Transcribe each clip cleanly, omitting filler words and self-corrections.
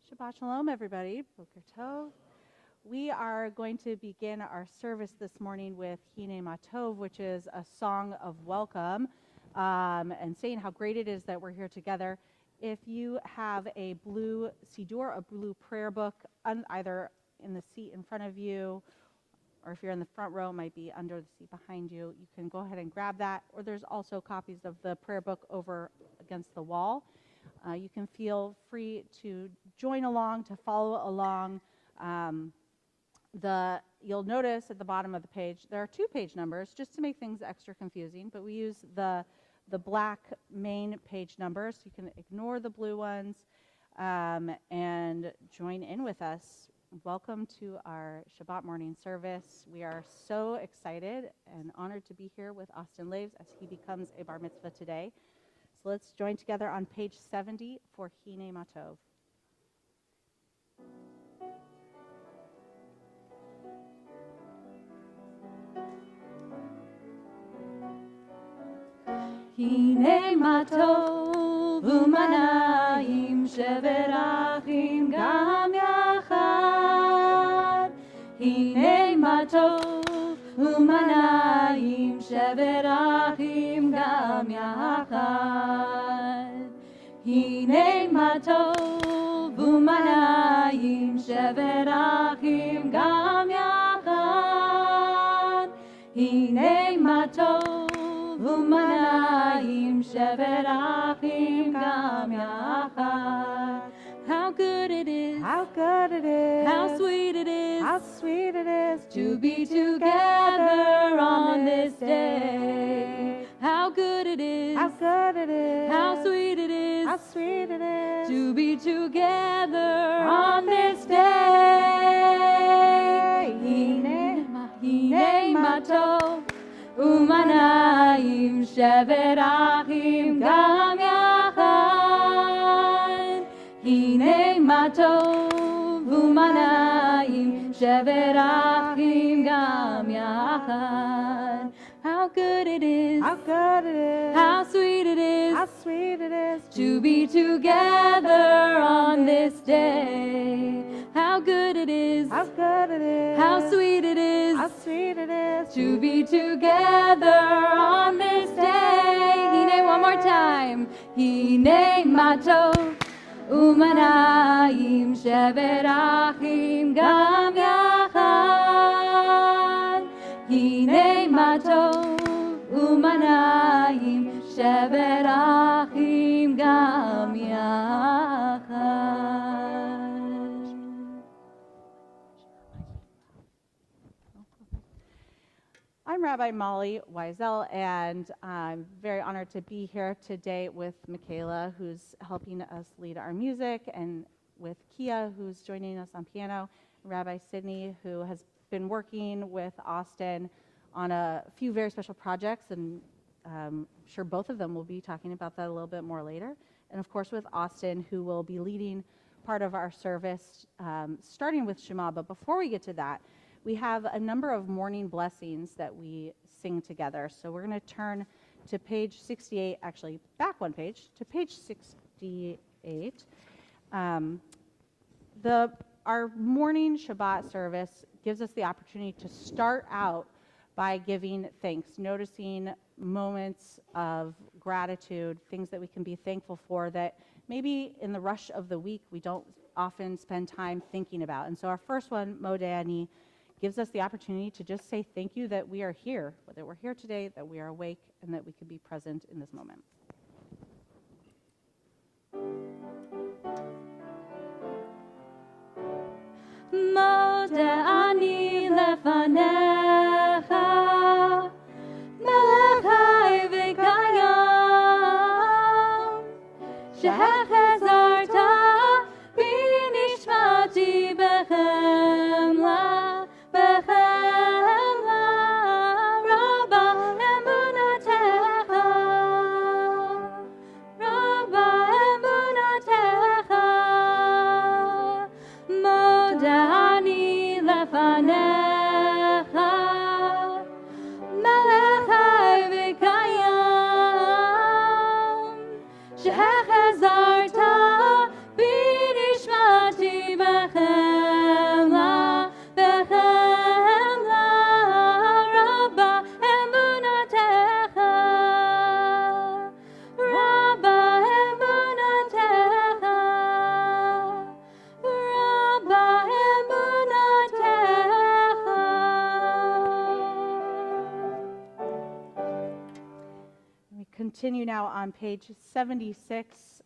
Shabbat Shalom, everybody. Boker Tov. We are going to begin our service this morning with Hine Matov, which is a song of welcome and saying how great it is that we're here together. If you have a blue siddur, a blue prayer book, either in the seat in front of you, or if you're in the front row, it might be under the seat behind you, you can go ahead and grab that. Or there's also copies of the prayer book over against the wall. You can feel free to join along, to follow along. You'll notice at the bottom of the page, there are 2 page numbers, just to make things extra confusing, but we use the black main page numbers, so you can ignore the blue ones and join in with us. Welcome to our Shabbat morning service. We are so excited and honored to be here with Austin Laves as he becomes a bar mitzvah today. So let's join together on page 70 for Hine Matov. Hine matov umanayim sheverachim gam yachad. Hine matov umanayim sheverachim gam yachad. Hine matov umanayim sheverachim gam yachad. Hine matov umanayim sheverachim gam yachad. How good it is, How good it is, how sweet it is, how sweet it is to be together on this day. How good it is, how good it is, how sweet it is, how sweet it is to be together on this day. Hine matov umanayim sheverachim gam yachad. Hine matov umanayim sheverachim gam yachad. How good it is, how good it is, how sweet it is, how sweet it is to be together on this day. How good it is, how good it is, how sweet it is, how sweet it is to be together on this day. Hine, one more time. Hine matov umanayim sheverachim gam yachad. Hine matov umanayim sheverachim gam yachad. I'm Rabbi Molly Wiesel, and I'm very honored to be here today with Michaela, who's helping us lead our music, and with Kia, who's joining us on piano, and Rabbi Sydney, who has been working with Austin on a few very special projects, and I'm sure both of them will be talking about that a little bit more later. And of course with Austin, who will be leading part of our service, starting with Shema. But before we get to that, we have a number of morning blessings that we sing together. So we're going to turn to page 68, actually back one page, to page 68. Our morning Shabbat service gives us the opportunity to start out by giving thanks, noticing moments of gratitude, things that we can be thankful for that maybe in the rush of the week we don't often spend time thinking about. And so our first one, Modeh Ani, gives us the opportunity to just say thank you that we are here, that we're here today, that we are awake, and that we can be present in this moment. Modeh ani lefanecha, melech chai v'kayam, shehechazarta bi nishmati bechemla, bechemla, Rabba emunatecha, Rabba emunatecha. Modeh ani lefanecha, continue now on page 76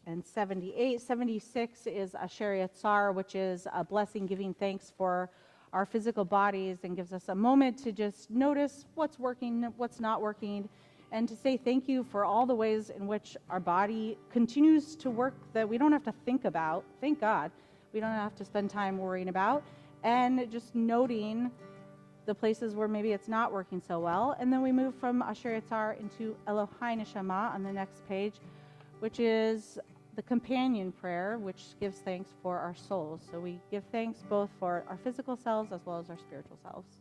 and 78. 76 is Asher Yatzar, which is a blessing giving thanks for our physical bodies, and gives us a moment to just notice what's working, what's not working, and to say thank you for all the ways in which our body continues to work that we don't have to think about. Thank God. We don't have to spend time worrying about, and just noting the places where maybe it's not working so well. And then we move from Asher Yatzar into Elohai Neshama on the next page, which is the companion prayer, which gives thanks for our souls. So we give thanks both for our physical selves as well as our spiritual selves.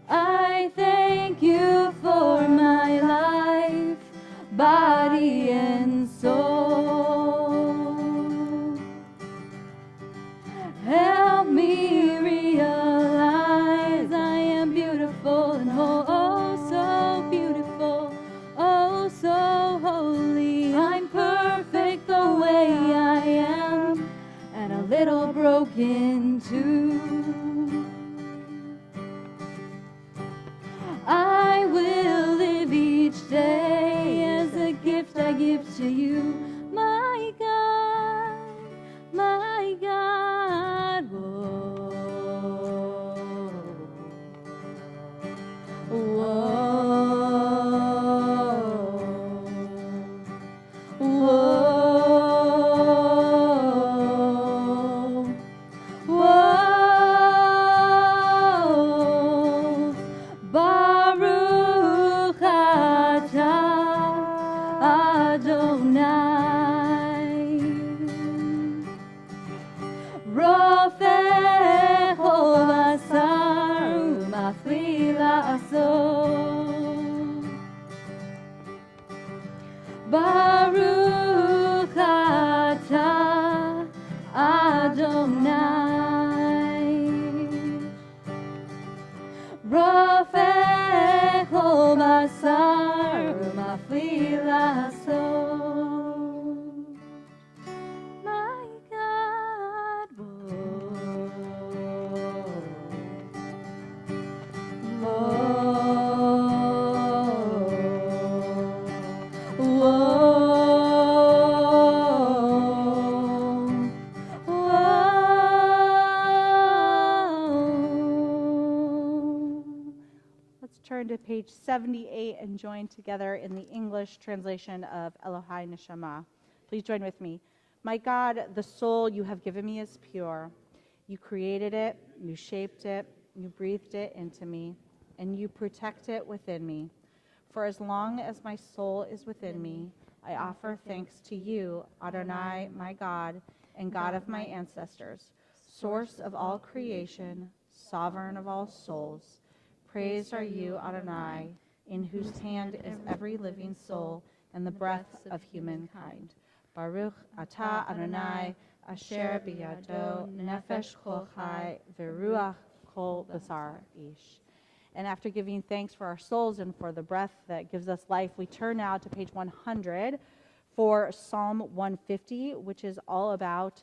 I thank you for my life, body and soul. Help me realize I am beautiful and oh so beautiful, oh so holy. I'm perfect the way I am, and a little broken too. I will live each day as a gift I give to you, my God, my God. Whoa. Whoa. Whoa. Baruch atah Adonai, Rofech Basar Umafli La'asot. Baruch atah Adonai, Rofech Basar Umafli La'asot. My God, Let's turn to page 78 and join together in the English translation of Elohai Neshama. Please join with me. My God, the soul you have given me is pure. You created it, you shaped it, you breathed it into me, and you protect it within me. For as long as my soul is within me, I offer thanks to you, Adonai, my God, and God of my ancestors, source of all creation, sovereign of all souls. Praised are you, Adonai, in whose hand is every living soul and the breath of humankind. Baruch atah Adonai, asher biyado nefesh kol chai v'ruach kol basar ish. And after giving thanks for our souls and for the breath that gives us life, we turn now to page 100 for Psalm 150, which is all about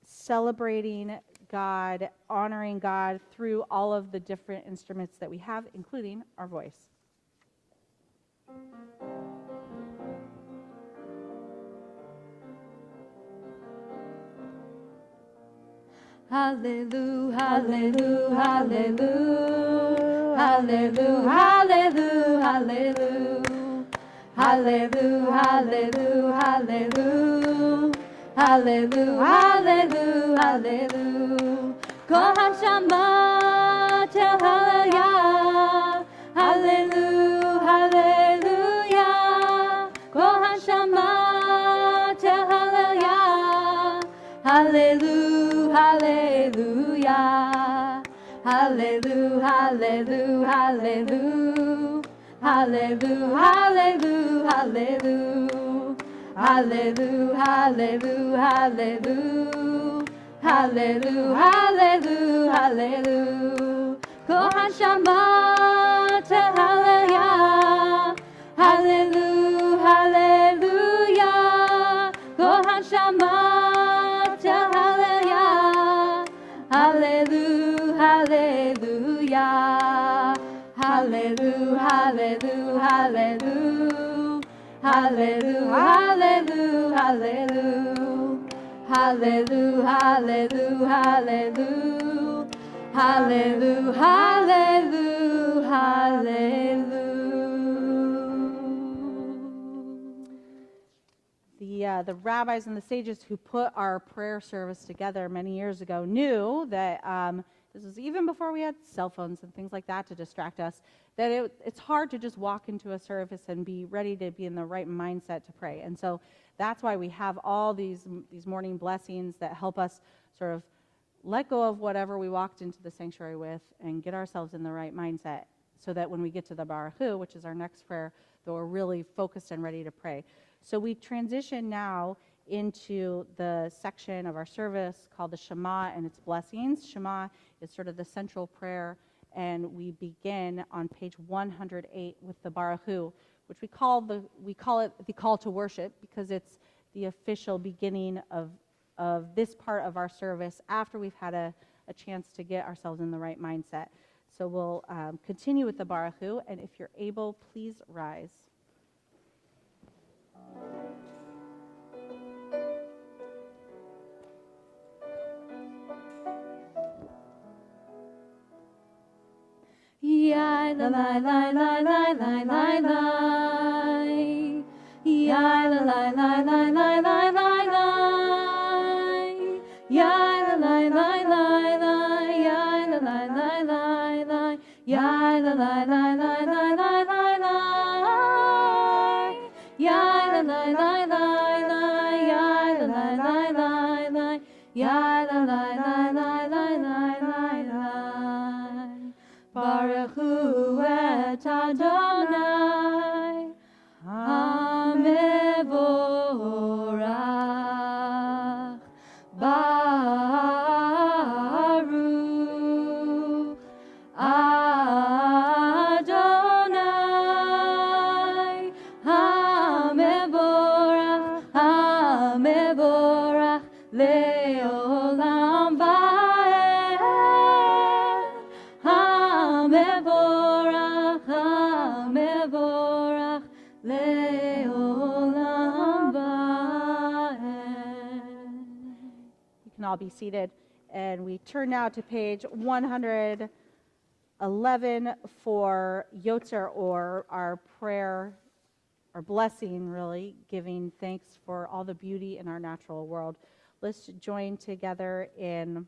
celebrating God, honoring God through all of the different instruments that we have, including our voice. Hallelujah, hallelujah, hallelujah, hallelujah, hallelujah, hallelujah, hallelujah, hallelujah, hallelujah, hallelujah, hallelujah, hallelujah. Kohan Shama tel hallelujah, hallelujah, hallelujah. Kohan Shama tel hallelujah, hallelujah, hallelujah, hallelujah, hallelujah, hallelujah, hallelujah, hallelujah, hallelujah. Hallelujah, hallelujah, hallelujah. Hallelujah, hallelujah, hallelujah. Kohan Shabbat Hallelujah. Hallelujah, hallelujah. Kohan Shabbat Hallelujah. Hallelujah, hallelujah. Hallelujah, hallelujah, hallelujah. Hallelujah, hallelujah, hallelujah. Hallelujah, hallelujah, hallelujah. Hallelujah, hallelujah, hallelujah. The rabbis and the sages who put our prayer service together many years ago knew that this was even before we had cell phones and things like that to distract us, that it's hard to just walk into a service and be ready to be in the right mindset to pray. And so that's why we have all these morning blessings that help us sort of let go of whatever we walked into the sanctuary with and get ourselves in the right mindset so that when we get to the Baruch Hu, which is our next prayer, that we're really focused and ready to pray. So we transition now into the section of our service called the Shema and its blessings. Shema is sort of the central prayer, and we begin on page 108 with the Baruch Hu, which we call it the call to worship because it's the official beginning of this part of our service after we've had a chance to get ourselves in the right mindset. So we'll continue with the Baruch Hu, and if you're able, please rise. Yai la la la la la la la la. Yai la la la la la la la la. Yai la la la la la. Yai la la la la la. Yai la la la la la la la la. Yai la la la la la. Yai la la la la la. Yai la la la la la la la. Baruch Hu et Adonai HaMevorach. Baruch Adonai HaMevorach. HaMevorach le'olam va'ed. HaMevorach, HaMevorach le'olam va'ed. You can all be seated, and we turn now to page 111 for Yotzer, or our prayer, our blessing, really, giving thanks for all the beauty in our natural world. Let's join together in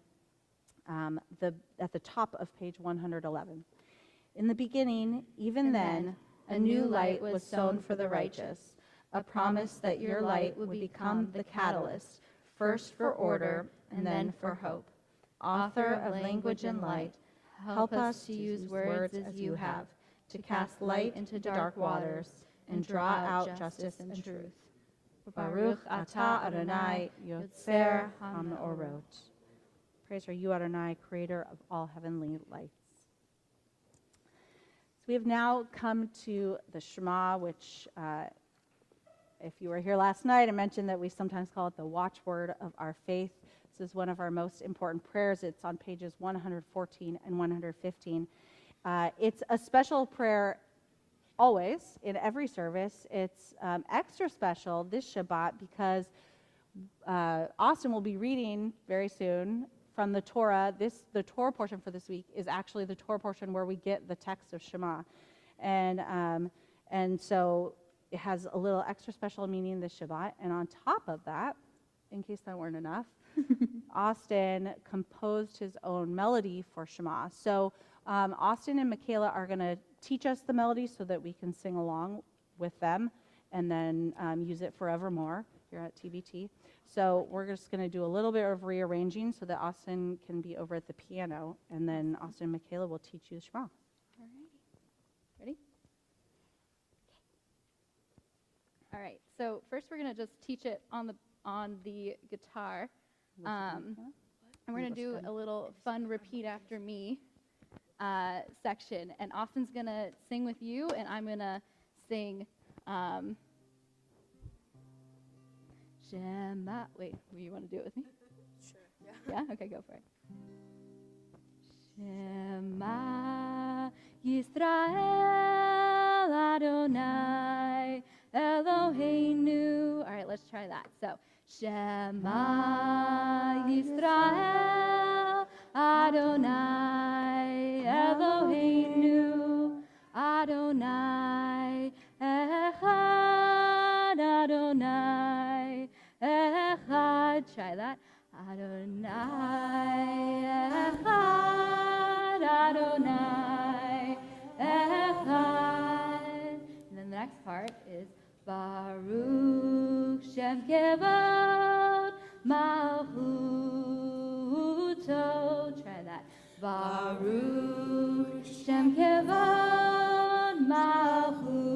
at the top of page 111. In the beginning, even then, a new light was sown for the righteous, a promise that your light would become the catalyst, first for order and then for hope. Author of language and light, help us to use words as you have, to cast light into dark waters and draw out justice and truth. Baruch atah Adonai Yotzer HaMeorot. Praise are you, Adonai, creator of all heavenly lights. So we have now come to the Shema, which, if you were here last night, I mentioned that we sometimes call it the watchword of our faith. This is one of our most important prayers. It's on pages 114 and 115. It's a special prayer always in every service. It's extra special this Shabbat because Austin will be reading very soon from the Torah. The Torah portion for this week is actually the Torah portion where we get the text of Shema. And so it has a little extra special meaning this Shabbat. And on top of that, in case that weren't enough, Austin composed his own melody for Shema. So Austin and Michaela are going to teach us the melody so that we can sing along with them and then use it forevermore here at TBT. So we're just going to do a little bit of rearranging so that Austin can be over at the piano, and then Austin and Michaela will teach you the Shema. All right. So first we're going to just teach it on the guitar. And we're going to do a little fun repeat after me section. And Austin's going to sing with you, and I'm going to sing Shema. Wait, you want to do it with me? Sure, Yeah? Okay, go for it. Shema Yisrael Adonai Eloheinu. All right, let's try that. So, Shema Yisrael Adonai Eloheinu Adonai Echad Adonai Echad. Try that. Adonai Echad Adonai Echad. And then the next part is Baruch Shem Kevod Malchuto. Try that. Baruch Shem Kevod Malchuto.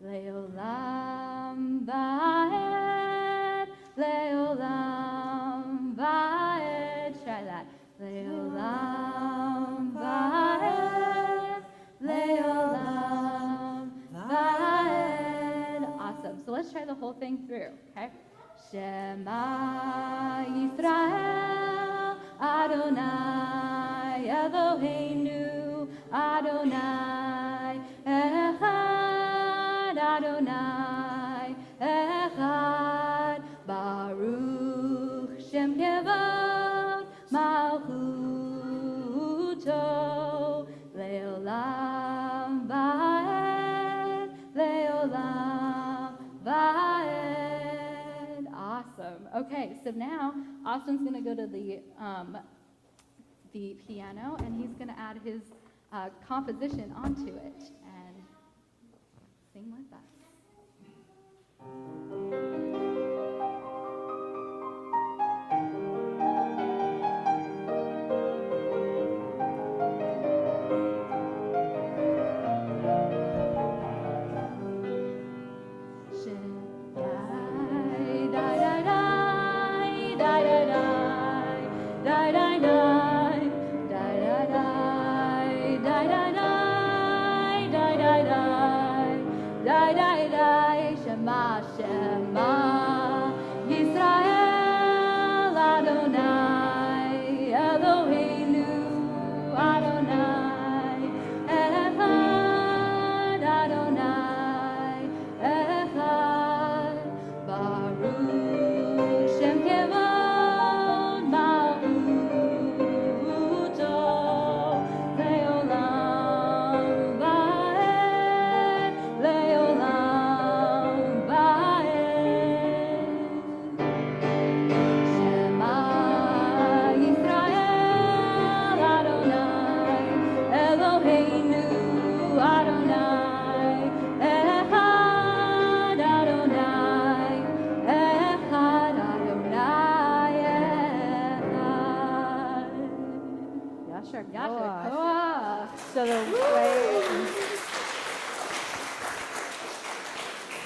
Leolam Vaed, Leolam Vaed. Try that. Leolam Vaed, Leolam Vaed. Awesome. So let's try the whole thing through, okay? Shema Yisrael Adonai Eloheinu Adonai Echad Adonai Echad Baruch Shem Kevod Malchuto Leolam Vaed Leolam Vaed. Awesome. Okay, so now Austin's going to go to the piano, and he's going to add his composition onto it and sing with us. Shema, Shema, Yisrael, Adonai, Eloheinu, Adonai, Echad, Adonai, Echad, Baruch Shem Kevod Malchuto, Leolam Vaed, Leolam Vaed. Shema Yisrael Adonai Eloheinu Adonai Echad Adonai Echad Adonai Echad. Yasher Yasher Koach. Koach.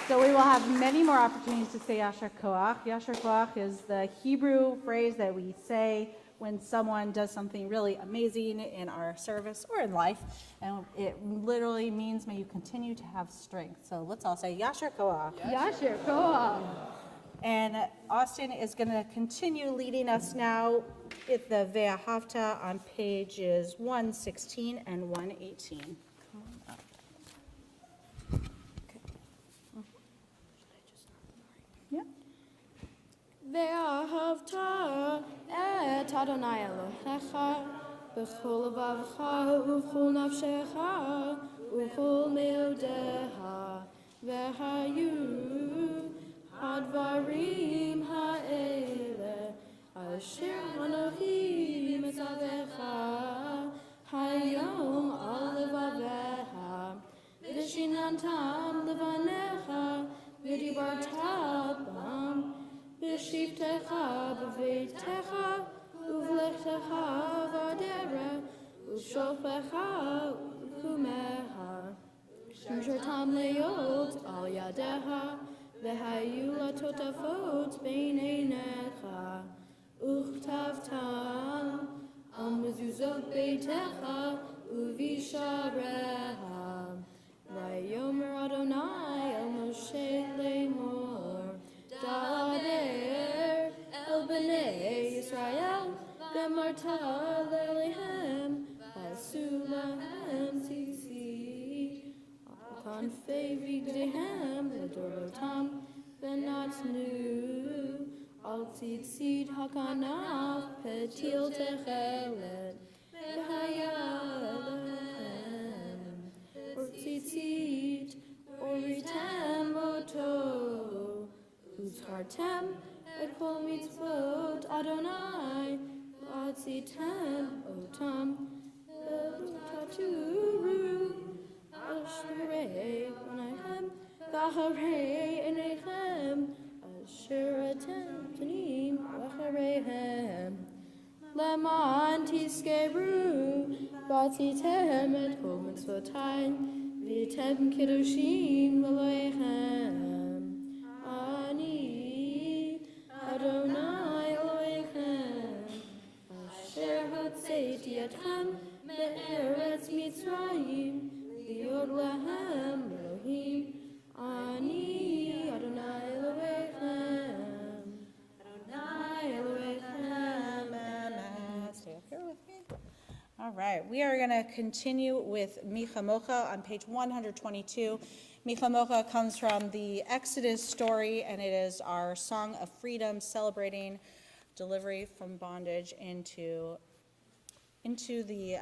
So we will have many more opportunities to say Yasher Koach. Yasher Koach is the Hebrew phrase that we say when someone does something really amazing in our service or in life. And it literally means, may you continue to have strength. So let's all say Yasher Koach. Yasher Koach. And Austin is going to continue leading us now at the Ve'ahavta on pages 116 and 118. Yeah. ואהבת את אדוני אלוהיך בכל לבבך ובכל נפשך ובכל מאודיך והיו הדברים האלה אשר אנוכי מצווך היום על לבביך ושיננתם לבניך ודיברת בם בשבתך בביתך ובלכתך בדרך ובשוכבך ובקומך Shemshatam leot al yadeha, v'hayu latotafot bein einecha, uchtavtam al mezuzot beitecha uvishareha. Vayomer Adonai el Moshe lemor, dader el bnei Yisrael, v'marta lelehem, v'asu lahem tzitzit. Konfei vigdehem ledorotam v'natnu al tzitzit hakanaf petil techelet v'hayalehem or tzitzit oritem oto uzchartem et kol mitzvot Adonai v'atzitem otam v'lutaturu Asherei Panayhem, Vaharei Enechem, Asher Atem Tanim, Vahareihem. Leman Tiskeru, Vatzitem et Kol Mitzvotai, Vitem Kiddushim Elohechem. Ani Adonai Elohechem, Asher Hotzeiti Etchem, Be'eretz Mitzrayim, Liod lahem Elohim, Ani Adonai Elohechem, Adonai Elohechem. Stay up here with me. All right, we are going to continue with Micha Mocha on page 122. Micha Mocha comes from the Exodus story, and it is our song of freedom celebrating delivery from bondage into the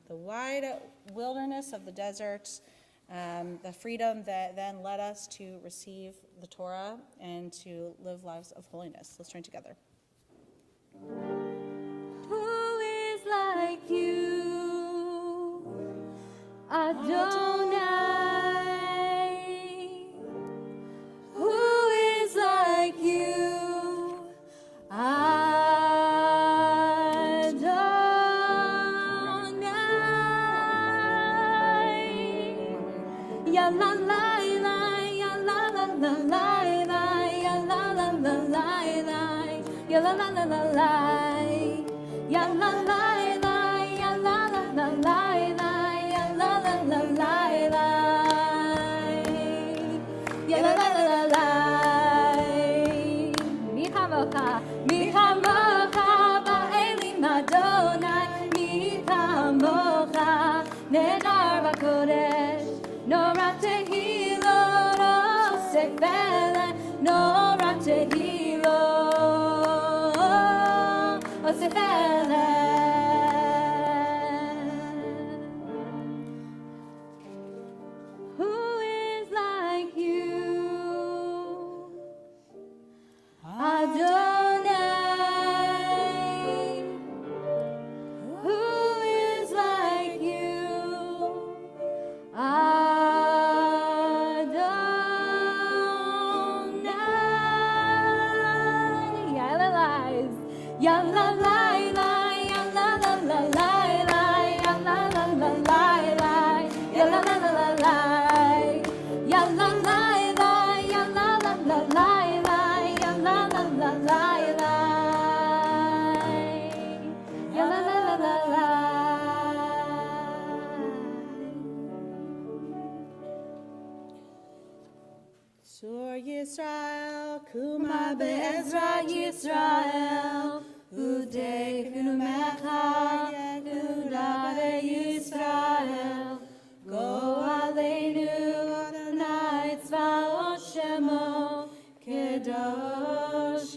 wide wilderness of the desert, the freedom that then led us to receive the Torah and to live lives of holiness. Let's join together. Who is like you, Adonai? Who is like you, Ya la la la, ya la la la la la, ya la la la la la, ya la la la la la, ya la la la, ya la la la la la, ya la la la la la, ya la la la la la. Micha mocha ba'elim Adonai, micha mocha nedar b'kodesh. Nora tehilo, osefele, nora tehilo, osefele. Who is like you, Adonai? Who is like you, Ya la la la, ya la la la la la, ya la la la la la, ya la la la la la, ya la la la, ya la la la la la, ya la la la la la, ya la la la la la. Sur Yisrael, Kuma Be'ezra Yisrael, Udei Kunumecha, Yehuda Yisrael, Go Aleinu, Adonai Tzvaot Shemo, Kedosh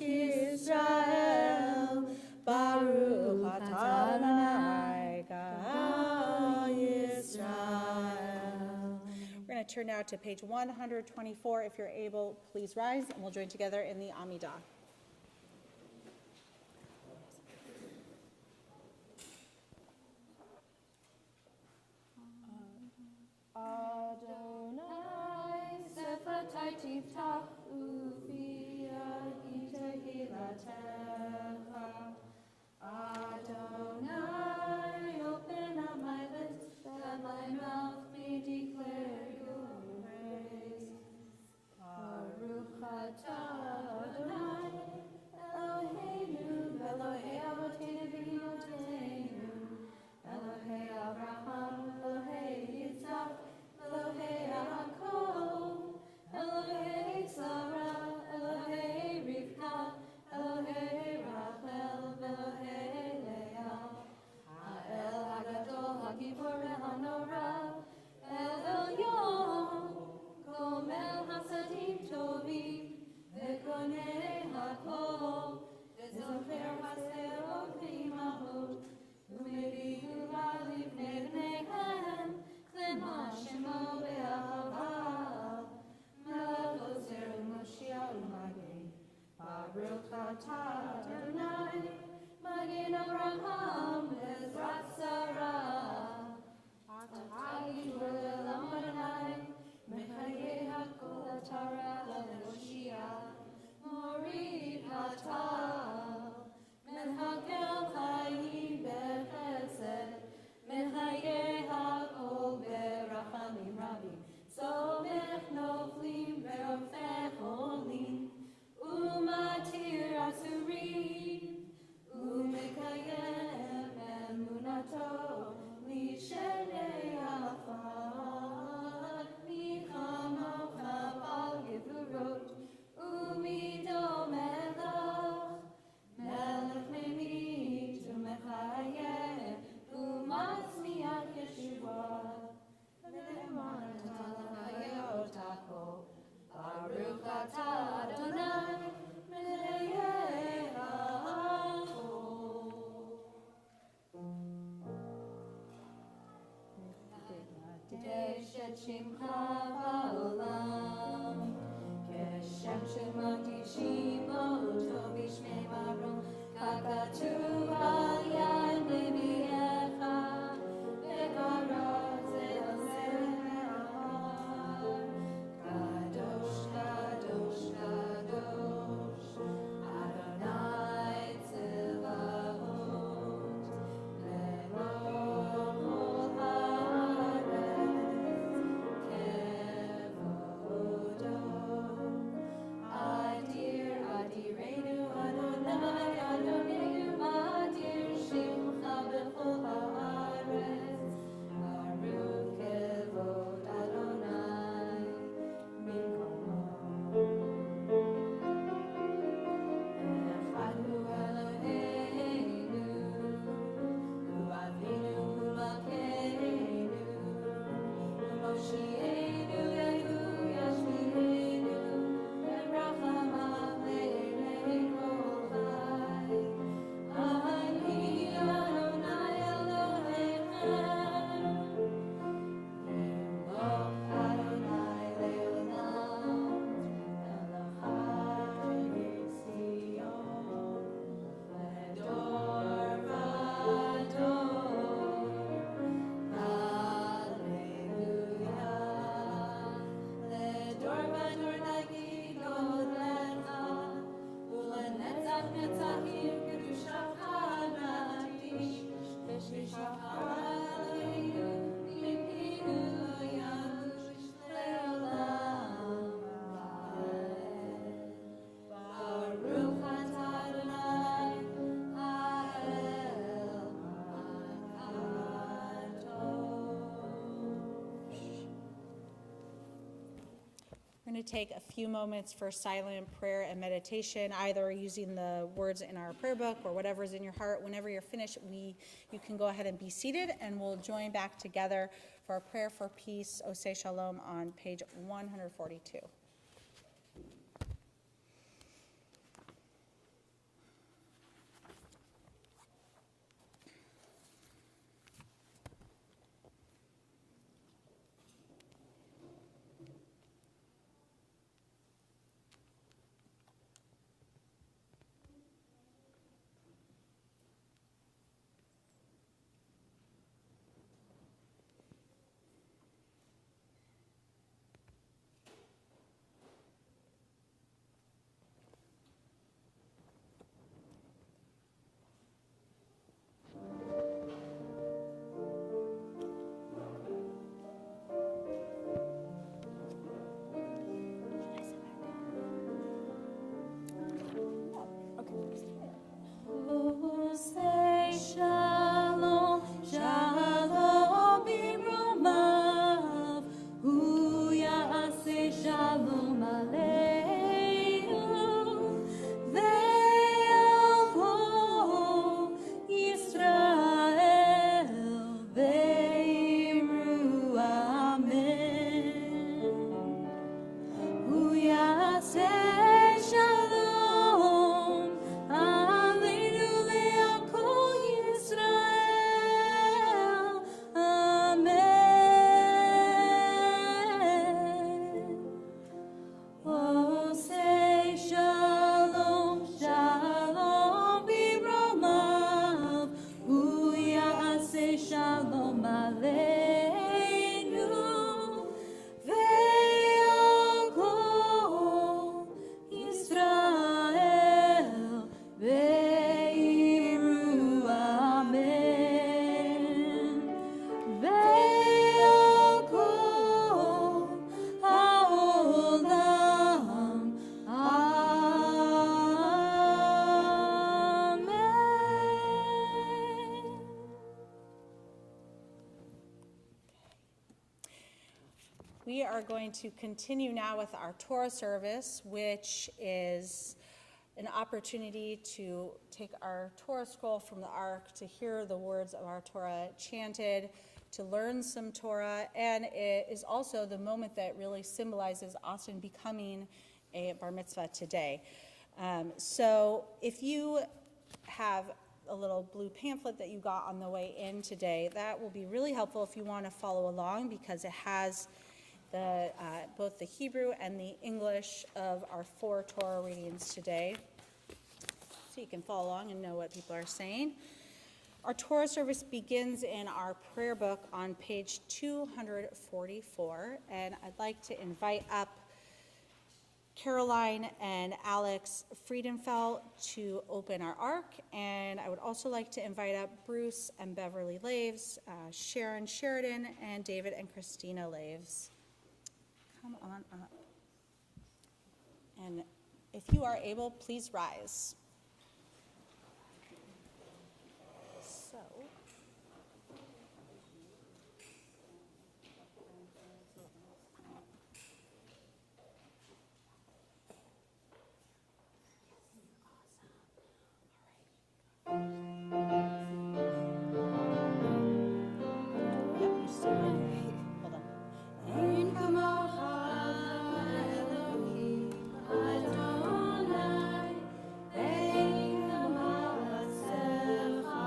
Yisrael, Baruch Atah Adonai, God Yisrael. We're going to turn now to page 124. If you're able, please rise, and we'll join together in the Amidah. Adonai sefatai tiftach ufiyah tehilatecha. Adonai, open up my lips, that my mouth may declare your ata Adonai, Magen Avraham, Ezrat Sarah, Atagi Elam Adonai, Mechaye HaKol Atara Lehoshia, Mori Hata, Mechakel Chaim Bechesed, Mechaye HaKol Berachamim Rabim, Somech Noflim Verofech Olim, Umatir Asurim, Umekayem Emunato, Lishenei Afar, Michamocha Al Gevurot, Umido Melech, Melech Memit, Umechayem, Umatzmiach Yeshua, Lemon Talachayot Ako, Baruch Atah Adonai, Melech HaKol. Deshet Shimcha Ba'olam, Keshem Shemati Shimo Bishmei Marom, Kakatuv Al Yad Nevi'echa, Vekara Zel Zehar, Kadosh, Kadosh, Kadosh, Adonai Tzevaot, Leroch Haaretz, Kevodo, Adir, Adirenu Adonai, Adonenu Adir Shimcha B'chol Haaretz, Baruch Kevod Adonai, Minkomo. Echad hu Eloheinu, hu Avinu, hu Malkeinu, hu Moshienu, Yehu Yashvienu, Berachamav le'enei kol chai. Ani Adonai Elohechem, Yimloch Adonai le'olam, Elachai Yitzion, Ledor vador. Hallelujah. Ledor vador nagid lecha, ulenetzach netzachim kedushacha nagdish, v'shishacha Eloheinu mipinu lo yadush le'olam va'ed. Baruch atah Adonai, Ha'el HaKadosh. We're going to take a few moments for silent prayer and meditation, either using the words in our prayer book or whatever's in your heart. Whenever you're finished, you can go ahead and be seated, and we'll join back together for our prayer for peace, Oseh Shalom, on page 142. are going to continue now with our Torah service, which is an opportunity to take our Torah scroll from the Ark, to hear the words of our Torah chanted, to learn some Torah, and it is also the moment that really symbolizes Austin becoming a bar mitzvah today. So if you have a little blue pamphlet that you got on the way in today, that will be really helpful if you want to follow along, because it has both the Hebrew and the English of our 4 Torah readings today, so you can follow along and know what people are saying. Our Torah service begins in our prayer book on page 244, and I'd like to invite up Caroline and Alex Friedenfeld to open our ark, and I would also like to invite up Bruce and Beverly Laves, Sharon Sheridan, and David and Christina Laves. Come on up. And if you are able, please rise. So, yep, you still ready? Hold on. Ein kamocha Elohim Adonai, ein kamosecha,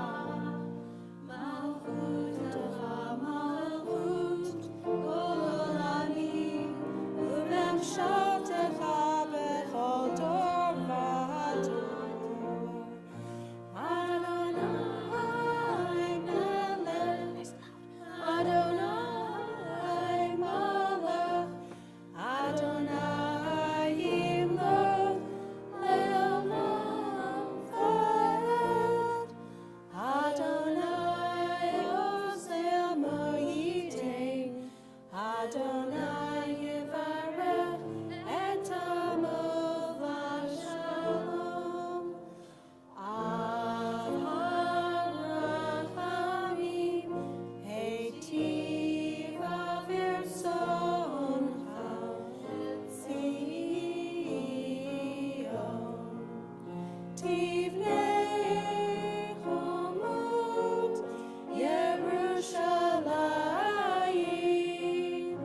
malchutecha malchut kol anim, u'memshaltecha bechol dor v'dor. Adonai melech, Adonai malach, Adonai yimlech le'olam va'ed. Adonai oseh mo'yitein, Adonai yivarech et amo v'shalom. Avrachamim heitiv avir soncha Tzion. Tivnei chomot Yerushalayim.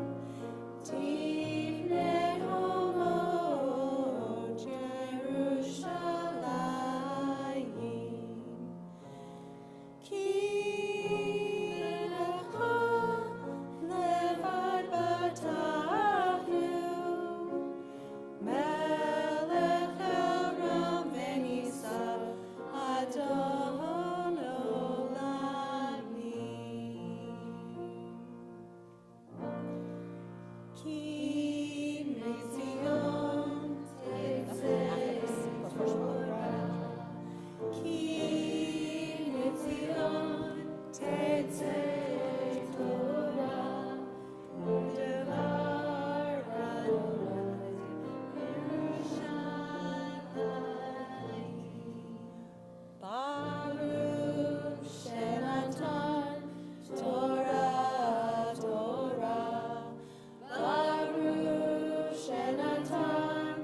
Tivnei chomot Yerushalayim. Ki lecha levad batachnu, melech Elram v'nisav Adon olamim. Ki mitzion tetzeh Torah, Ki mitzion tetzeh Torah, u'devar Adonai Yerushalayim. Baruch shenatan Torah, Torah. Baruch shenatan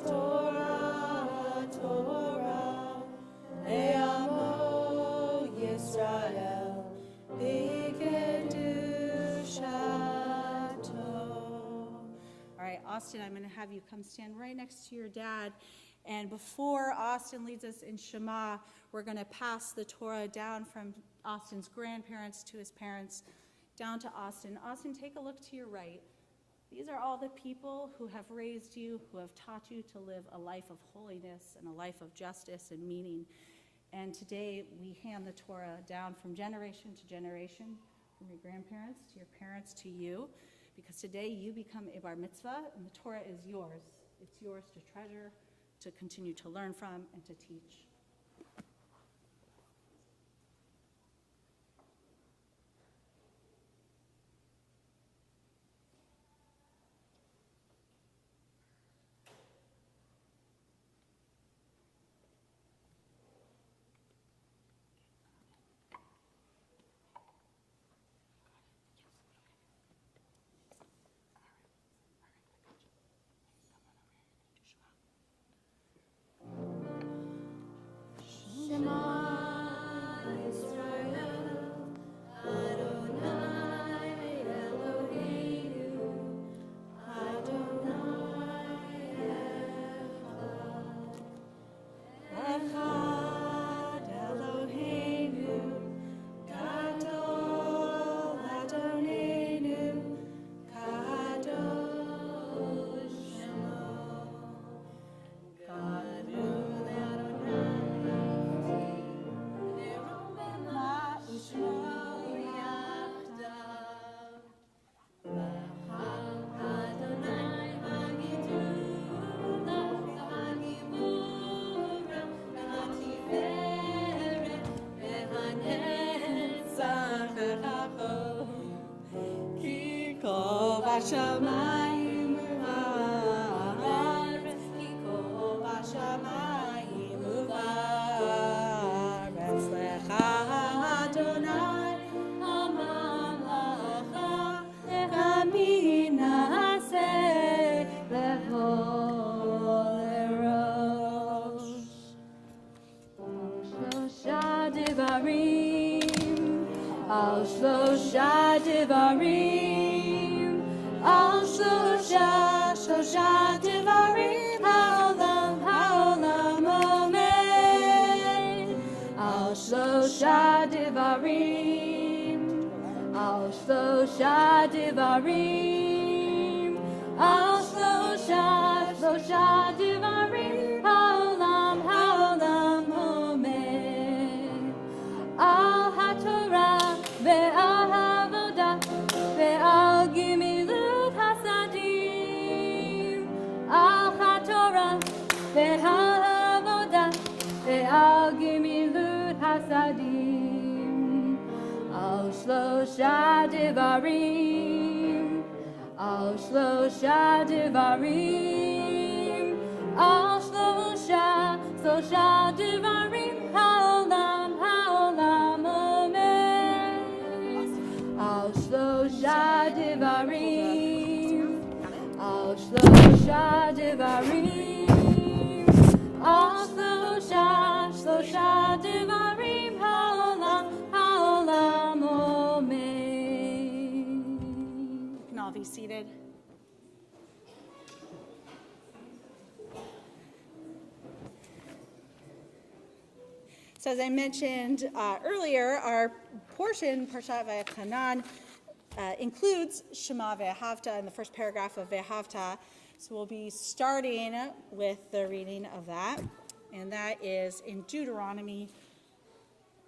Torah, Torah. Le'amo Yisrael b'kedushato. All right, Austin, I'm going to have you come stand right next to your dad. And before Austin leads us in Shema, we're going to pass the Torah down from Austin's grandparents to his parents, down to Austin. Austin, take a look to your right. These are all the people who have raised you, who have taught you to live a life of holiness and a life of justice and meaning. And today we hand the Torah down from generation to generation, from your grandparents to your parents to you, because today you become a bar mitzvah and the Torah is yours. It's yours to treasure, to continue to learn from, and to teach. בשמיים ובארץ, כי כה בשמיים ובארץ, לך אדוני הממלכה, לך מי נעשה לכל ראש. שלושה דברים, על שלושה דברים, על שלושה דברים, העולם עומד. על שלושה דברים, על שלושה דברים, על שלושה דברים, העולם עומד. על התורה ועל העבודה ועל גמילות חסדים. על התורה ועל העבודה ועל גמילות חסדים. על שלושה דברים, על שלושה דברים, על שלושה דברים, העולם עומד. על שלושה דברים, על שלושה דברים, על שלושה דברים, העולם עומד. You can all be seated. So as I mentioned earlier, our portion, Parshat Vayachanan, includes Shema Ve'ahavta in the first paragraph of Ve'ahavta. So we'll be starting with the reading of that, and that is in Deuteronomy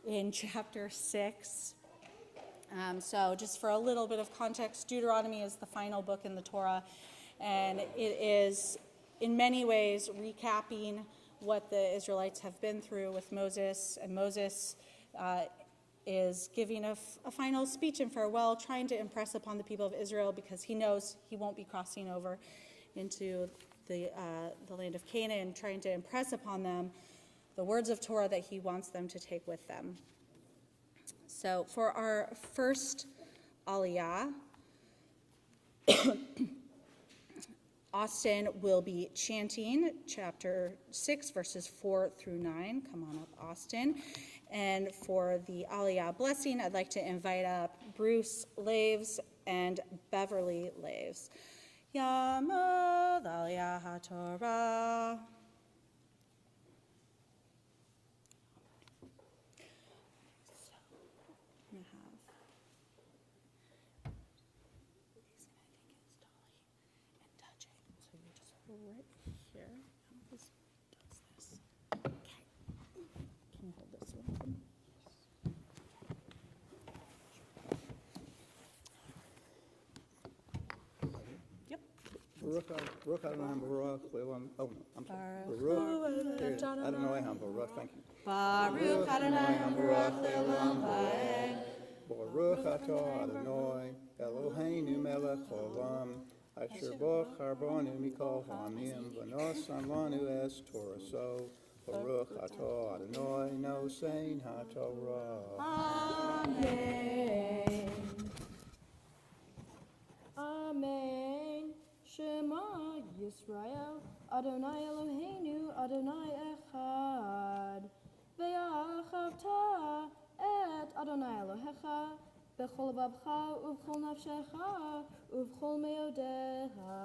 in chapter 6. So just for a little bit of context, Deuteronomy is the final book in the Torah, and it is in many ways recapping what the Israelites have been through with Moses, and Moses is giving a final speech and farewell, trying to impress upon the people of Israel because he knows he won't be crossing over into the land of Canaan, trying to impress upon them the words of Torah that he wants them to take with them. So for our first aliyah, Austin will be chanting chapter 6, verses 4 through 9. Come on up, Austin. And for the aliyah blessing, I'd like to invite up Bruce Laves and Beverly Laves. Yamod aliyah haTorah. Right here. How this does this? Okay. Can you hold this one? Yep. Baruch Adonai Baruch Le'olam. Oh, I'm sorry. Baruch. There it is. Adonai Baruch. Thank you. Baruch Adonai Baruch Le'olam Va'ed. Baruch atah Adonai Eloheinu melech haolam. Asher bo charbonu mikol ha'amim v'nosan lanu es Torah. So Baruch atah Adonai nosein haTorah. Amen. Amen. Shema Yisrael, Adonai Eloheinu, Adonai Echad. Ve'achavta et Adonai Elohecha, bechol babcha uvchol nafshecha, uvchol meodeha.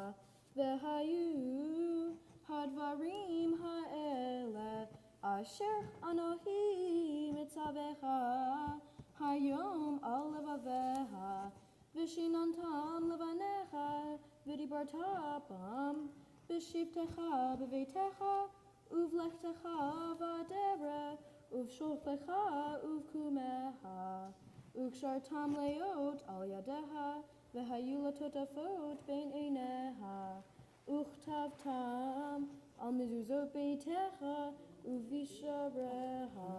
Ve'hayu hadvarim ha'ele, asher anohi mitzavecha, hayom al levaveha. Vishinantam levanecha, vidibartabam, bishivtecha beveitecha, uvlechtecha vadera, uvshoflecha uvkumeha, ukshartam leot al yadeha, vehayula totafot bein eineha, uchtavtam al mezuzot beitecha, uvishareha.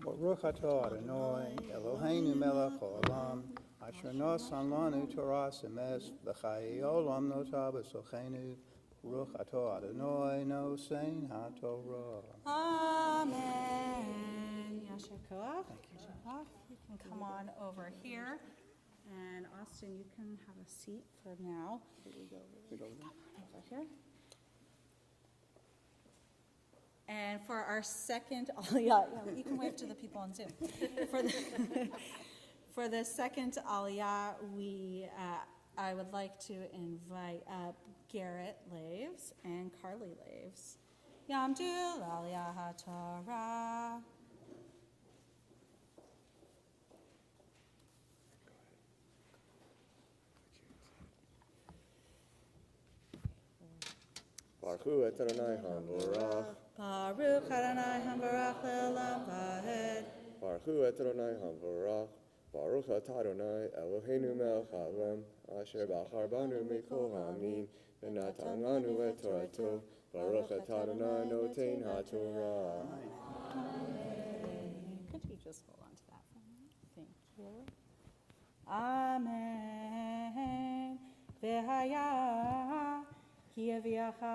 Baruch atah Adonai Eloheinu melech haolam asher nosan lanu Torah emes v'chayei olam notah b'sochenu. Baruch atah Adonai nosein haTorah. Amen. Yasher koach. Yasher koach. You can come on over here. And Austin, you can have a seat for now. Over here. And for our second, you can wave to the people on Zoom. For the second aliyah, I would like to invite up Garrett Laves and Carly Laves. Yamdul aliyah haTorah. Baruch et Adonai Hamvarach. Baruch Adonai Hamvarach le'olam va'ed. Baruch et Adonai Hamvarach. Baruch et Adonai Eloheinu melech haolam asher bachar banu mikol ha'amim v'natan lanu et Torato. Baruch et Adonai noten haTorah. Could you just hold on to that for a minute? Thank you. Amen. V'haya ki yaviacha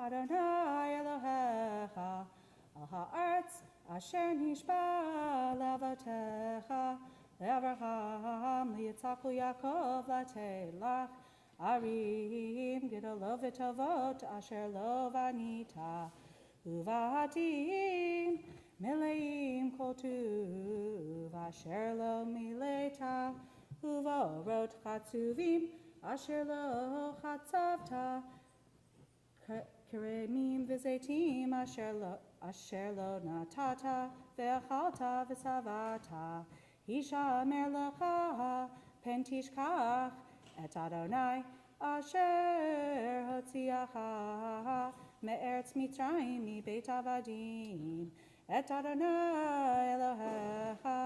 Adonai Elohecha al ha'aretz asher nishba levotecha le'avraham li'yitzaku Yaakov la'telach arim gedolot v'tovot asher lo vanita uvatim meleim kol tuv asher lo mileta uvorot chatzuvim asher lo chatzavta keremim v'zeitim asher lo natata ve'achalta v'savata hishamer lecha pen tishkach et Adonai asher hotziacha me'eretz Mitzrayim mi'beit avadim et Adonai Elohecha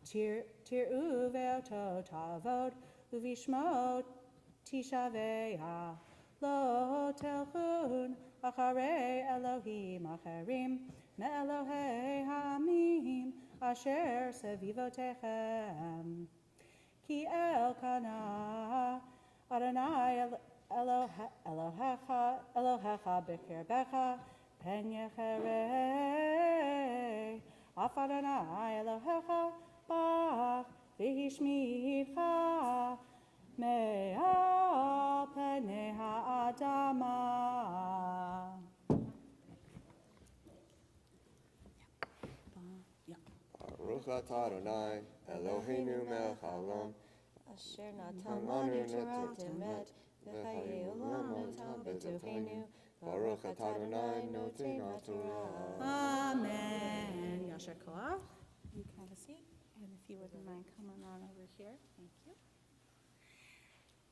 tir'u ve'oto tavod uvishmo tishaveya lo telchun acharei Elohim acherim me'elohei ha'amim asher sevivotechem ki elkana Adonai Elohecha b'kirbecha pen yecherei af Adonai Elohecha bach v'hishmicha me'al penei ha'adama. Baruch et Adonai Eloheinu melech haolam Asher natan lanu Torah temet, v'chayei olam natan b'tocheinu. Baruch et Adonai noten haTorah. Amen. Yasher koach. You can have a seat. And if you wouldn't mind coming on over here. Thank you.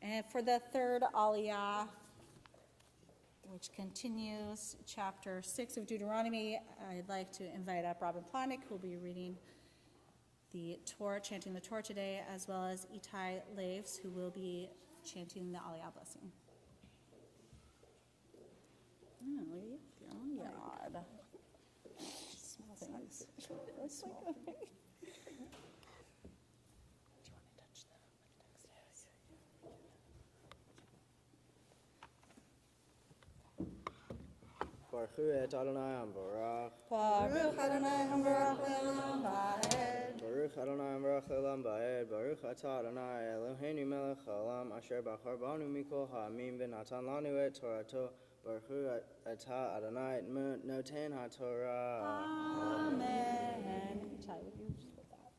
And for the third aliyah, which continues chapter 6 of Deuteronomy, I'd like to invite up Robin Plotnick, who will be reading the Torah, chanting the Torah today, as well as Itai Laves, who will be chanting the aliyah blessing. Oh, look at you, your own yard. Small things. Small things. Baruch et Adonai Hamvarach. Baruch Adonai Hamvarach le'olam va'ed. Baruch Adonai Hamvarach le'olam va'ed. Baruch atah Adonai Eloheinu melech haolam asher bachar banu mikol ha'amim v'natan lanu et Torato. Baruch atah Adonai noten haTorah. Amen. Chai, would you just hold that?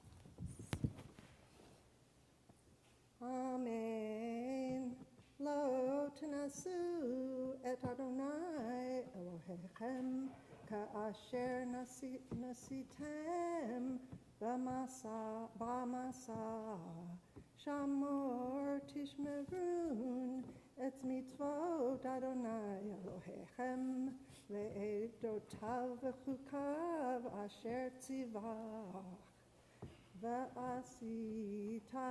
Amen. Lo tenasu et Adonai Elohechem ka'asher nasitem b'masa shamor tishmerun et mitzvot Adonai Elohechem le'edotav v'chukav asher tzivach v'asita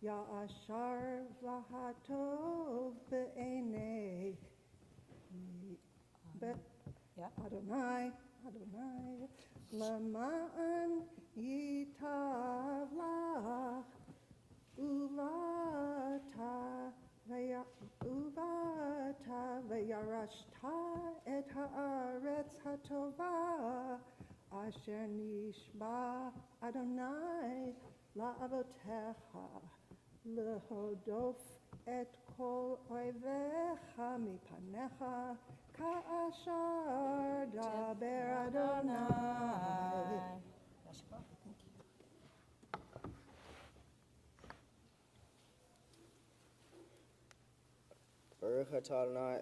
Ya'ashar v'hatov be'enei Yeah. Adonai Adonai, Lama'an Yitav Lach, Uvata Vayarashta et Haaretz HaTova, Asher Nishba Adonai La'avotecha, Lehodof et kol oivecha mipanecha, Ka'ashar daber Adonai. Baruch atah Adonai,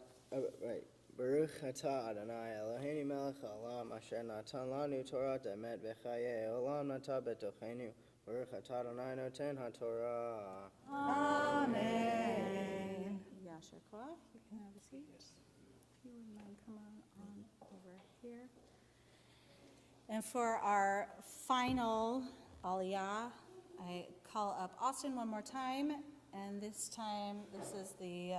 Baruch atah Adonai, Eloheinu melech haolam, asher natan lanu Torah emet v'chayei olam nata betochenu. Baruch atah Adonai noten haTorah. Amen. Yasher Koach, you can have a seat. If you wouldn't mind, come on over here. And for our final aliyah, I call up Austin one more time, and this time, this is the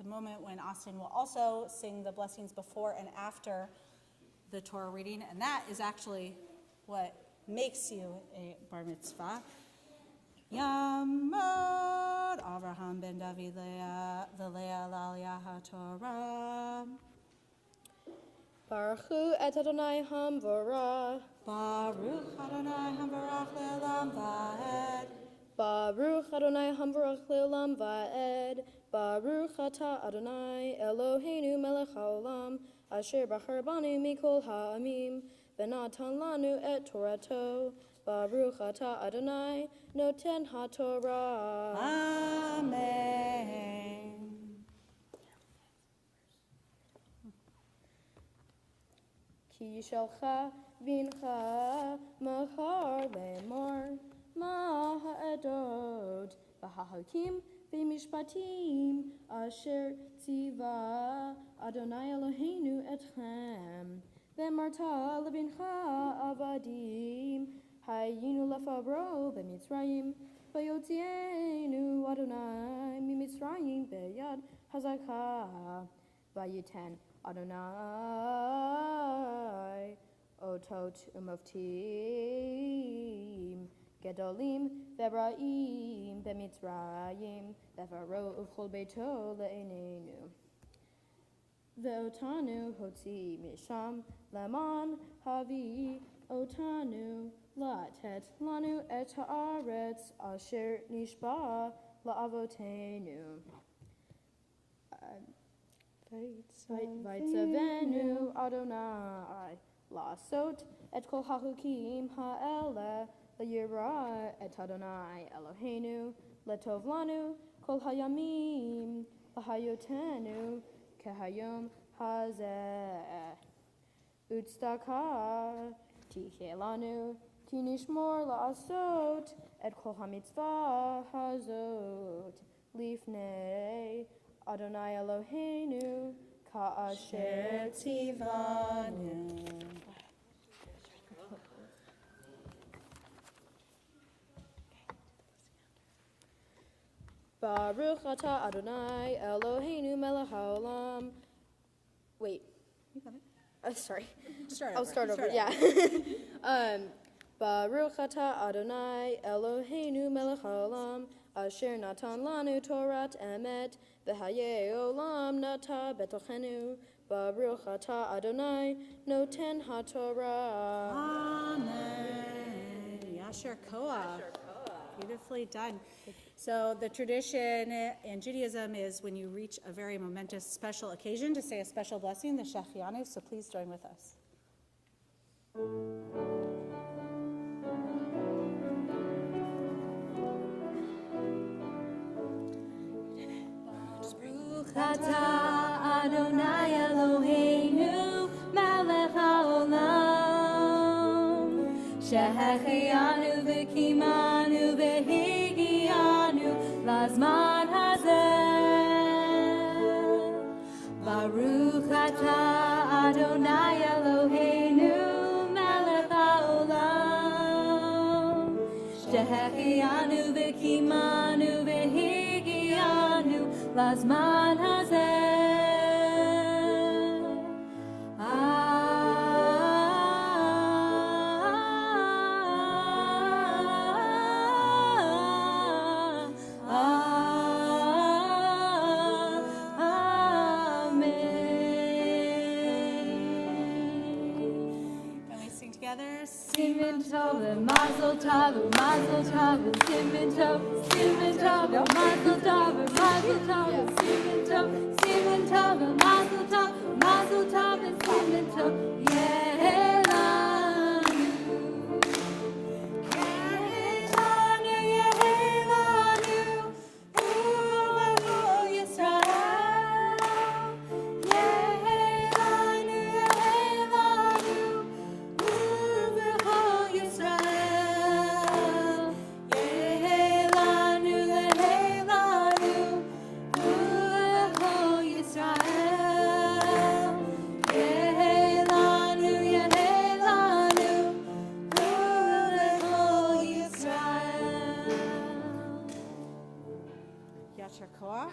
moment when Austin will also sing the blessings before and after the Torah reading, and that is actually what makes you a bar mitzvah. Yamod Avraham ben David Leah Laliyah HaTorah. Baruch Hu et Adonai Hamvorach. Baruch Adonai Hamvarach Le'olam Va'ed. Baruch Adonai Hamvorach Le'olam Va'ed. Baruch Atah Adonai Eloheinu melech haolam, asher bachar banu mikol ha'amim, v'natan lanu et Torato. Baruch Atah Adonai noten haTorah. Amen. Ki yishalcha vincha mahar lemor, ma ha'edot v'hahakim v'mishpatim asher tziva Adonai Eloheinu etchem, v'marta levincha avadim hayinu lefabro b'mitzrayim, v'yotzienu Adonai mimitzrayim b'yad hazaka, v'yiten Adonai otot umoftim gedolim ve'raim b'mitzrayim v'varo uvchol beito le'enenu ve'otanu hotzi misham leman havi otanu latet lanu et haaretz asher nishba la'avotenu. Vaitzavenu Adonai Lasot et kol hachukim ha'ele le'yira et Adonai Eloheinu letov lanu kol hayamim v'hayotenu kehayom hazeh utzdaka tiche lanu tinishmor la'asot et kol hamitzvah hazot lifnei Adonai Eloheinu ka'asher tzivanu. Baruch atah Adonai Eloheinu melech haolam. Wait. You got it. Sorry. I'll start over. Yeah. Baruch atah Adonai Eloheinu melech haolam, asher natan lanu Torat emet, v'hayei olam nata betochenu. Baruch atah Adonai noten haTorah. Amen. Yasher Koach. Beautifully done. So the tradition in Judaism is when you reach a very momentous special occasion to say a special blessing, the Shechianu, so please join with us. Baruch atah Adonai Eloheinu melech haolam, shehechianu v'kimanu v'higianu lazman hazeh. Baruch atah Adonai Eloheinu melech haolam, shehechianu v'kimanu v'higianu lazman hazeh. Mazel tov, mazel tov, simen tov, simen tov, mazel tov, mazel tov, simen tov, simen tov, mazel tov, mazel tov, simen tov, Yehelanu. Yehelanu, Yehelanu, Uvahu Yisrael. Yehelanu, Yehelanu, Uvahu Yisrael. Yehelanu, Yehelanu, Uvahu Yisrael. Yehelanu, Yehelanu, Uvahu Yisrael. Yasher Koach.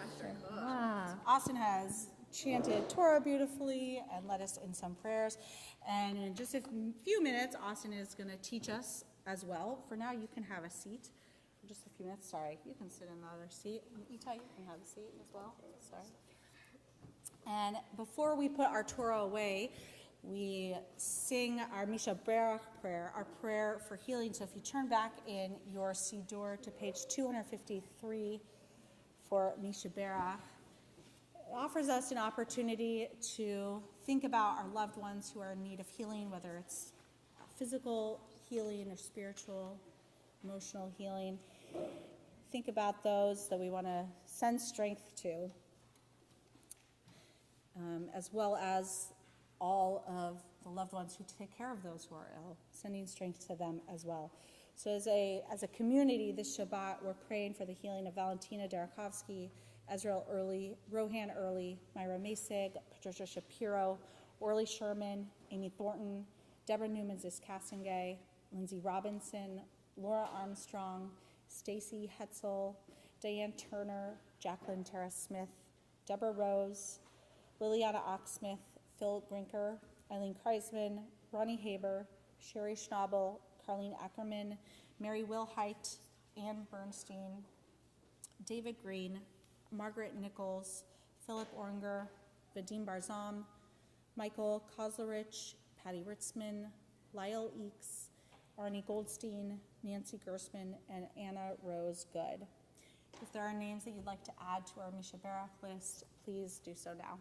Austin has chanted Torah beautifully and led us in some prayers. And in just a few minutes, Austin is going to teach us as well. For now, you can have a seat for just a few minutes. Sorry, you can sit in the other seat. Itai, you can have a seat as well. Sorry. And before we put our Torah away, we sing our Misha Berach prayer, our prayer for healing. So if you turn back in your Siddur to page 253 for Misha Berach, it offers us an opportunity to think about our loved ones who are in need of healing, whether it's physical healing or spiritual, emotional healing. Think about those that we want to send strength to, as well as all of the loved ones who take care of those who are ill, sending strength to them as well. So as a community this Shabbat, we're praying for the healing of Valentina Darakovsky, Ezra Early, Rohan Early, Myra Masig, Patricia Shapiro, Orly Sherman, Amy Thornton, Deborah Newman-Ziskasingay, Lindsay Robinson, Laura Armstrong, Stacy Hetzel, Diane Turner, Jacqueline Tara Smith, Deborah Rose, Liliana Oxsmith, Phil Brinker, Eileen Kreisman, Ronnie Haber, Sherry Schnabel, Carlene Ackerman, Mary Wilhite, Ann Bernstein, David Green, Margaret Nichols, Philip Oringer, Vadim Barzam, Michael Kozlerich, Patty Ritzman, Lyle Eakes, Arnie Goldstein, Nancy Gersman, and Anna Rose Good. If there are names that you'd like to add to our Misha Berach list, please do so now.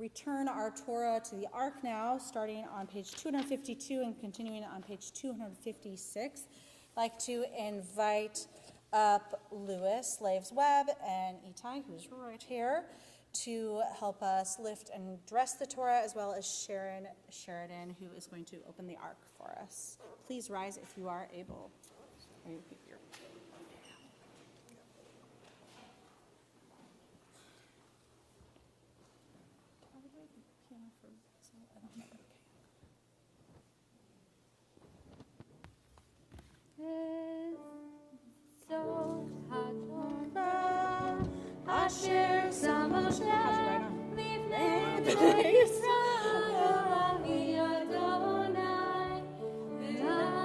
we turn our Torah to the Ark now, starting on page 252 and continuing on page 256. I'd like to invite up Lewis, Slaves Webb, and Itai, who's right here, to help us lift and dress the Torah, as well as Sharon Sheridan, who is going to open the Ark for us. Please rise if you are able. So Asher Samosha Livnei Yisrael Adonai V'Moshe.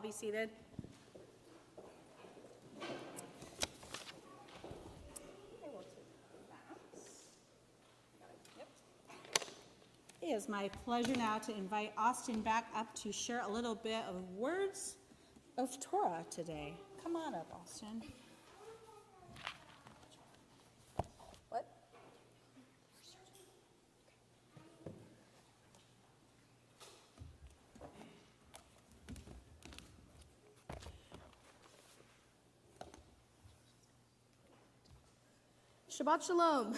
Be seated. It is my pleasure now to invite Austin back up to share a little bit of words of Torah today. Come on up, Austin. What? Shabbat Shalom.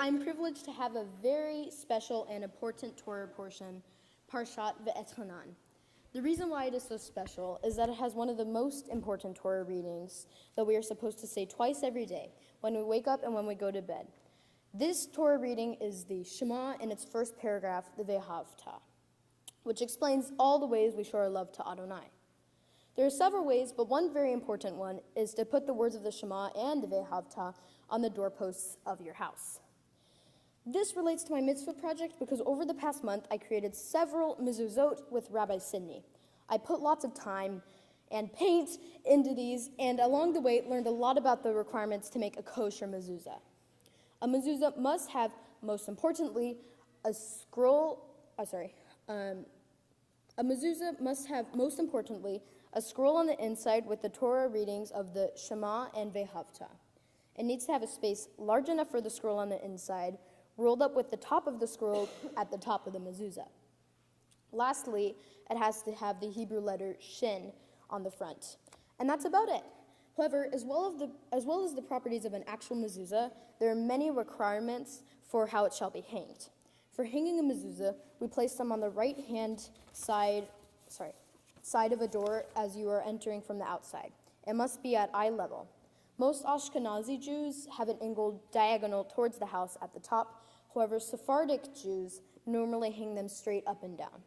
I'm privileged to have a very special and important Torah portion, Parshat Ve'etchanan. The reason why it is so special is that it has one of the most important Torah readings that we are supposed to say twice every day, when we wake up and when we go to bed. This Torah reading is the Shema in its first paragraph, the Ve'havta, which explains all the ways we show our love to Adonai. There are several ways, but one very important one is to put the words of the Shema and the Ve'havta on the doorposts of your house. This relates to my mitzvah project because over the past month, I created several mezuzot with Rabbi Sidney. I put lots of time and paint into these, and along the way, learned a lot about the requirements to make a kosher mezuzah. A mezuzah must have, most importantly, a scroll on the inside with the Torah readings of the Shema and Ve'havta. It needs to have a space large enough for the scroll on the inside, rolled up with the top of the scroll at the top of the mezuzah. Lastly, it has to have the Hebrew letter Shin on the front. And that's about it. However, as well as the properties of an actual mezuzah, there are many requirements for how it shall be hanged. For hanging a mezuzah, we place them on the right-hand side of a door as you are entering from the outside. It must be at eye level. Most Ashkenazi Jews have an angled diagonal towards the house at the top. However, Sephardic Jews normally hang them straight up and down.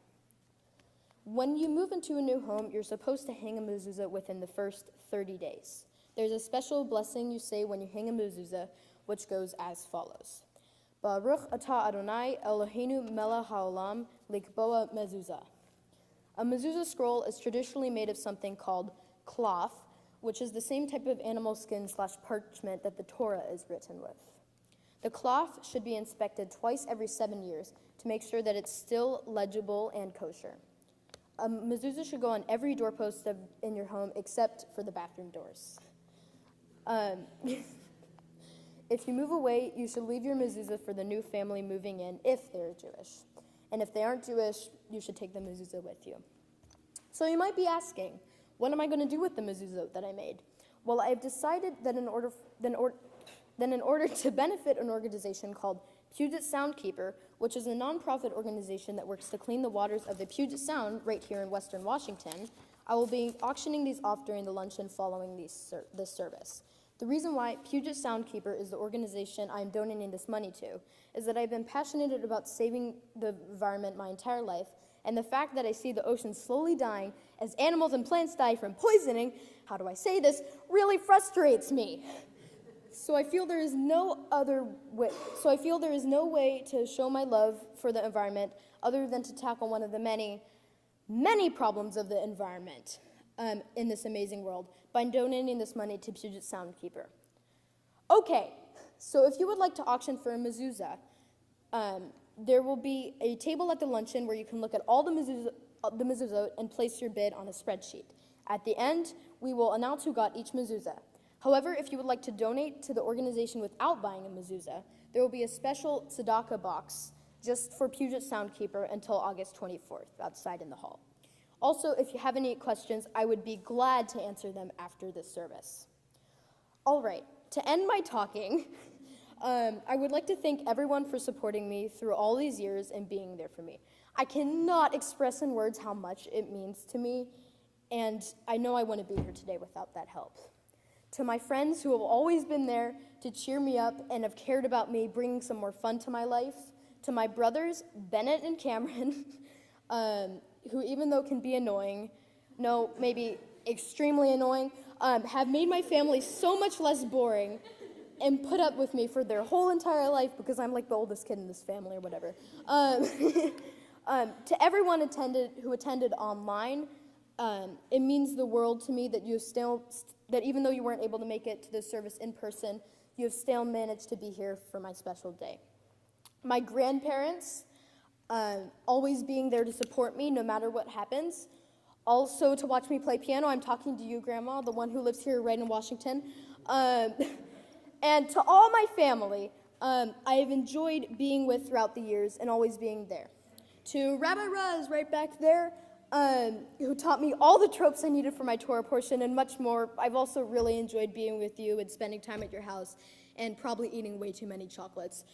When you move into a new home, you're supposed to hang a mezuzah within the first 30 days. There's a special blessing you say when you hang a mezuzah, which goes as follows. Baruch atah Adonai Eloheinu melech haolam likboa mezuzah. A mezuzah scroll is traditionally made of something called cloth, which is the same type of animal skin / parchment that the Torah is written with. The cloth should be inspected twice every 7 years to make sure that it's still legible and kosher. A mezuzah should go on every doorpost in your home except for the bathroom doors. If you move away, you should leave your mezuzah for the new family moving in if they're Jewish. And if they aren't Jewish, you should take the mezuzah with you. So you might be asking, what am I going to do with the mezuzah that I made? Well, I've decided that in order to benefit an organization called Puget Sound Keeper, which is a nonprofit organization that works to clean the waters of the Puget Sound right here in Western Washington, I will be auctioning these off during the luncheon following this service. The reason why Puget Sound Keeper is the organization I'm donating this money to is that I've been passionate about saving the environment my entire life, and the fact that I see the ocean slowly dying as animals and plants die from poisoning, how do I say this, really frustrates me. So I feel there is no way to show my love for the environment other than to tackle one of the many, many problems of the environment in this amazing world by donating this money to Puget Sound Keeper. Okay, so if you would like to auction for a mezuzah, there will be a table at the luncheon where you can look at all the mezuzah and place your bid on a spreadsheet. At the end, we will announce who got each mezuzah. However, if you would like to donate to the organization without buying a mezuzah, there will be a special tzedakah box just for Puget Sound Keeper until August 24th outside in the hall. Also, if you have any questions, I would be glad to answer them after this service. All right, to end my talking, I would like to thank everyone for supporting me through all these years and being there for me. I cannot express in words how much it means to me, and I know I wouldn't be here today without that help. To my friends who have always been there to cheer me up and have cared about me bringing some more fun to my life. To my brothers, Bennett and Cameron, who even though can be annoying, no, maybe extremely annoying, have made my family so much less boring and put up with me for their whole entire life because I'm like the oldest kid in this family or whatever. To everyone who attended online, it means the world to me that that even though you weren't able to make it to this service in person, you have still managed to be here for my special day. My grandparents, always being there to support me no matter what happens. Also to watch me play piano. I'm talking to you, Grandma, the one who lives here right in Washington. And to all my family, I have enjoyed being with throughout the years and always being there. To Rabbi Raz right back there, who taught me all the tropes I needed for my Torah portion and much more. I've also really enjoyed being with you and spending time at your house and probably eating way too many chocolates.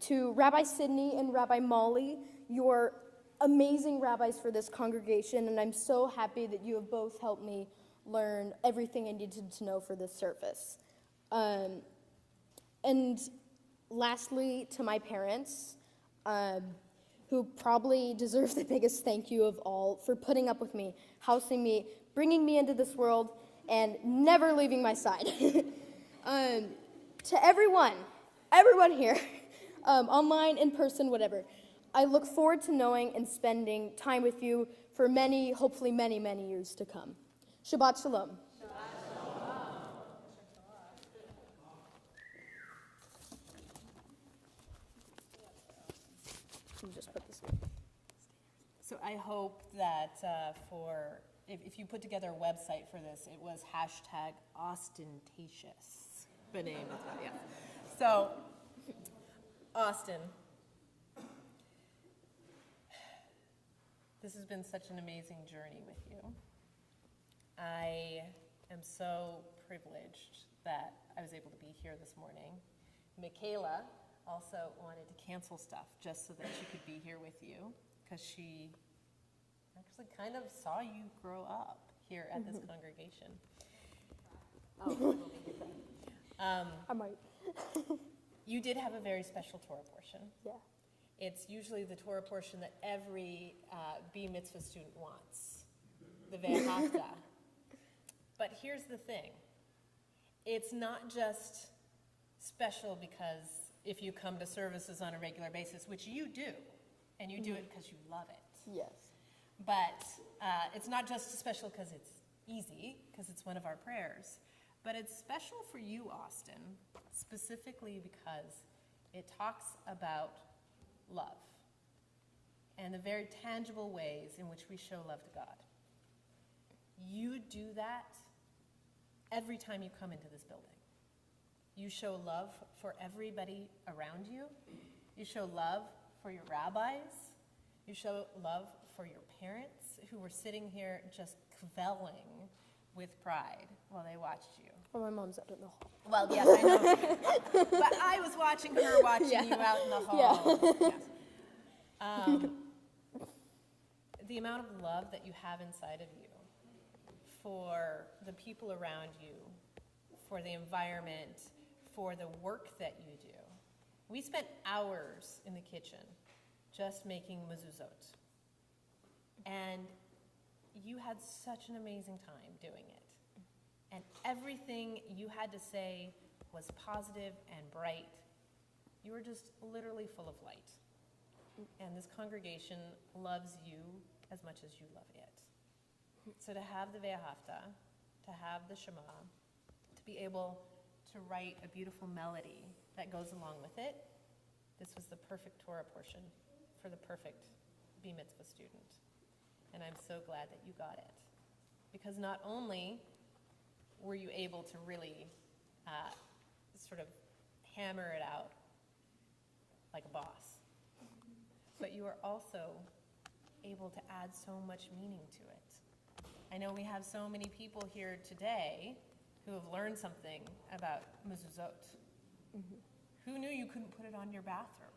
To Rabbi Sidney and Rabbi Molly, you're amazing rabbis for this congregation, and I'm so happy that you have both helped me learn everything I needed to know for this service. And lastly, to my parents, who probably deserve the biggest thank you of all for putting up with me, housing me, bringing me into this world, and never leaving my side. To everyone here, online, in person, whatever, I look forward to knowing and spending time with you for many, hopefully many, many years to come. Shabbat Shalom. Just put this in. So I hope that if you put together a website for this, it was #ostentatious. The name is that, yeah. So, Austin, this has been such an amazing journey with you. I am so privileged that I was able to be here this morning. Michaela also wanted to cancel stuff just so that she could be here with you, because she Actually, kind of saw you grow up here at this congregation. Oh, I believe you cried. I might. You did have a very special Torah portion. Yeah. It's usually the Torah portion that every B mitzvah student wants, the Ve'ahavta. But here's the thing. It's not just special because if you come to services on a regular basis, which you do, and you do it because you love it. Yes. But it's not just special because it's easy, because it's one of our prayers, but it's special for you, Austin, specifically because it talks about love and the very tangible ways in which we show love to God. You do that every time you come into this building. You show love for everybody around you. You show love for your rabbis. You show love for your parents who were sitting here just kvelling with pride while they watched you. Well, my mom's out in the hall. Well, yes, I know. But I was watching her watching you out in the hall. Yes. The amount of love that you have inside of you for the people around you, for the environment, for the work that you do. We spent hours in the kitchen just making mezuzot. And you had such an amazing time doing it. And everything you had to say was positive and bright. You were just literally full of light. And this congregation loves you as much as you love it. So to have the Ve'ahavta, to have the Shema, to be able to write a beautiful melody that goes along with it, this was the perfect Torah portion for the perfect B mitzvah student. And I'm so glad that you got it. Because not only were you able to really sort of hammer it out like a boss, but you were also able to add so much meaning to it. I know we have so many people here today who have learned something about mezuzot. Mm-hmm. Who knew you couldn't put it on your bathroom?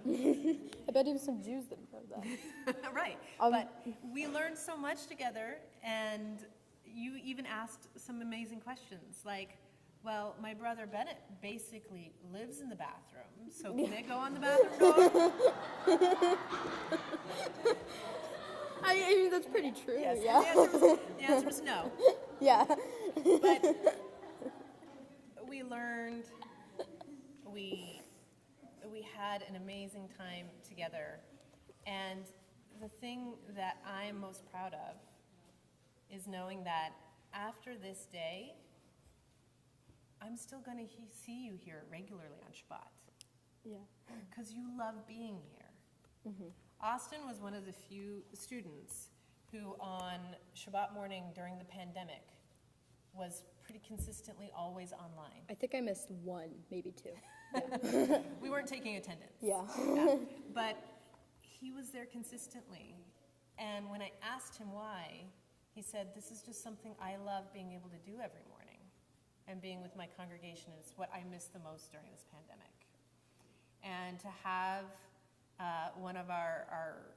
I bet even some Jews didn't know that. Right, but we learned so much together, and you even asked some amazing questions, like, well, my brother Bennett basically lives in the bathroom, so can it go on the bathroom door? I mean, that's pretty true. Yes, Yeah. the answer was no. Yeah. But we learned, we had an amazing time together, and the thing that I'm most proud of is knowing that after this day, I'm still going to see you here regularly on Shabbat. Yeah. Because you love being here. Mm-hmm. Austin was one of the few students who on Shabbat morning during the pandemic was pretty consistently always online. I think I missed one, maybe two. We weren't taking attendance. Yeah. But he was there consistently. And when I asked him why, he said, this is just something I love being able to do every morning. And being with my congregation is what I miss the most during this pandemic. And to have one of our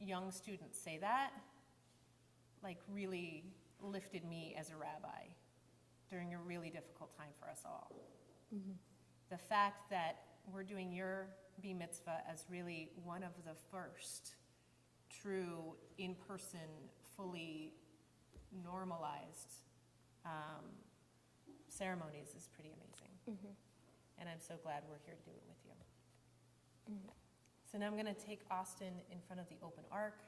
young students say that, like, really lifted me as a rabbi during a really difficult time for us all. Mm-hmm. The fact that we're doing your B mitzvah as really one of the first true in-person, fully normalized ceremonies is pretty amazing. Mm-hmm. And I'm so glad we're here to do it with you. Mm-hmm. So now I'm going to take Austin in front of the open ark,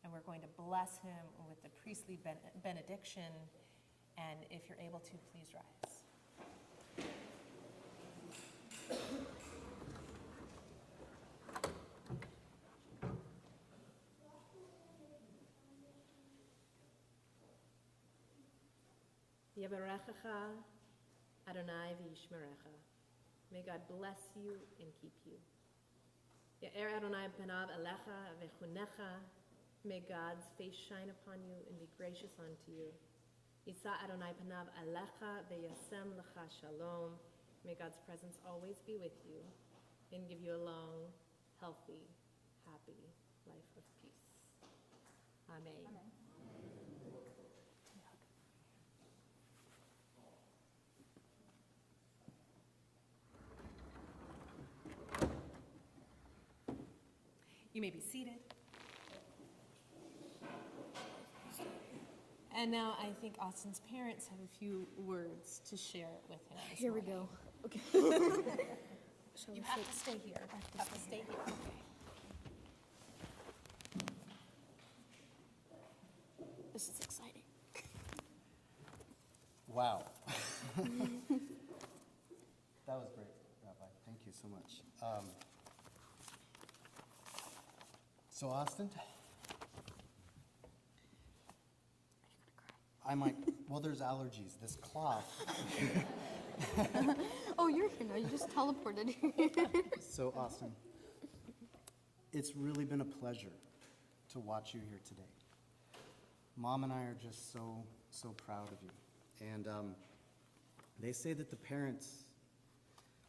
and we're going to bless him with the priestly benediction. And if you're able to, please rise. Yevarechecha Adonai v'yishmerecha. May God bless you and keep you. Ya'er Adonai panav elecha v'chunecha. May God's face shine upon you and be gracious unto you. Yisa Adonai panav elecha v'yasem lecha shalom. May God's presence always be with you and give you a long, healthy, happy life of peace. Amen. You may be seated. And now I think Austin's parents have a few words to share with him. Here we go. Okay. You have to stay here. Have to stay here. This is exciting. Wow. That was great, Rabbi. Thank you so much. So Austin, I might, well, there's allergies. This cloth. Oh, you're here now. You just teleported here. So Austin, it's really been a pleasure to watch you here today. Mom and I are just so proud of you. And they say that the parents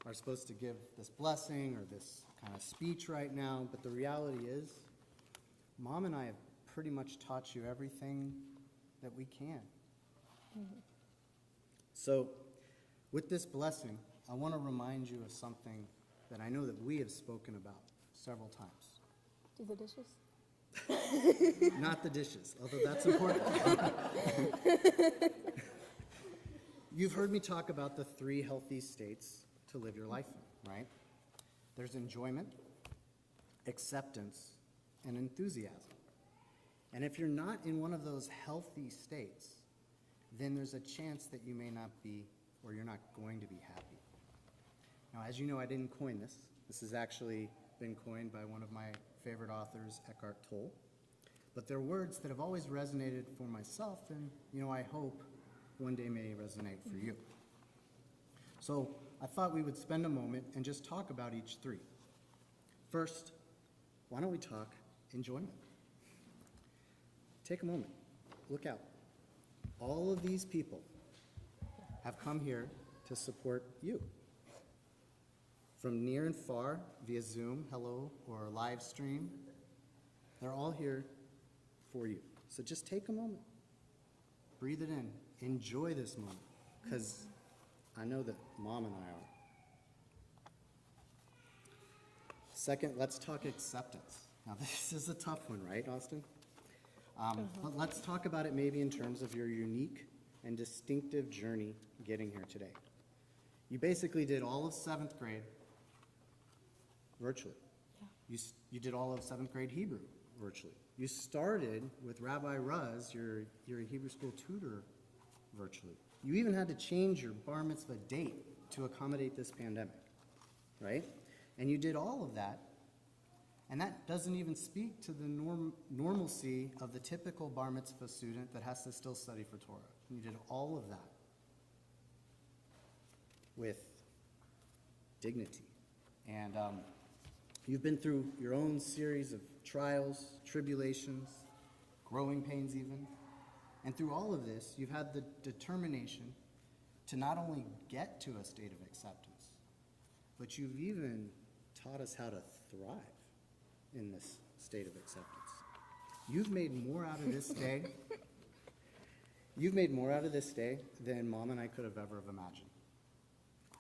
are supposed to give this blessing or this kind of speech right now, but the reality is, Mom and I have pretty much taught you everything that we can. So, with this blessing, I want to remind you of something that I know that we have spoken about several times. Do the dishes? Not the dishes, although that's important. You've heard me talk about the 3 healthy states to live your life in, right? There's enjoyment, acceptance, and enthusiasm. And if you're not in one of those healthy states, then there's a chance that you may not be, or you're not going to be happy. Now, as you know, I didn't coin this. This has actually been coined by one of my favorite authors, Eckhart Tolle. But they're words that have always resonated for myself, and, I hope one day may resonate for you. So I thought we would spend a moment and just talk about each 3. First, why don't we talk enjoyment? Take a moment. Look out. All of these people have come here to support you. From near and far, via Zoom, hello, or live stream, they're all here for you. So just take a moment. Breathe it in. Enjoy this moment, because I know that Mom and I are. Second, let's talk acceptance. Now, this is a tough one, right, Austin? But let's talk about it maybe in terms of your unique and distinctive journey getting here today. You basically did all of 7th grade virtually. Yeah. You did all of 7th grade Hebrew virtually. You started with Rabbi Ruz, your Hebrew school tutor, virtually. You even had to change your bar mitzvah date to accommodate this pandemic, right? And you did all of that. And that doesn't even speak to the normalcy of the typical bar mitzvah student that has to still study for Torah. You did all of that with dignity. And you've been through your own series of trials, tribulations, growing pains even. And through all of this, you've had the determination to not only get to a state of acceptance, but you've even taught us how to thrive in this state of acceptance. You've made more out of this day. You've made more out of this day than Mom and I could have ever imagined.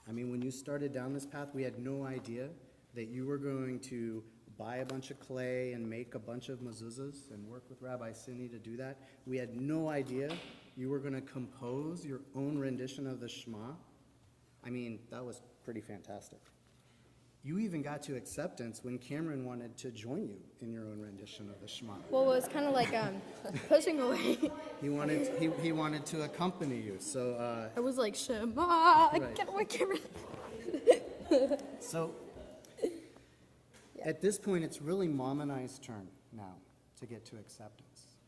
I mean, when you started down this path, we had no idea that you were going to buy a bunch of clay and make a bunch of mezuzahs and work with Rabbi Sidney to do that. We had no idea you were going to compose your own rendition of the Shema. I mean, that was pretty fantastic. You even got to acceptance when Cameron wanted to join you in your own rendition of the Shema. Well, it was kind of like pushing away. He wanted to accompany you. So I was like, Shema, right. Get away, Cameron. So at this point, it's really Mom and I's turn now to get to acceptance.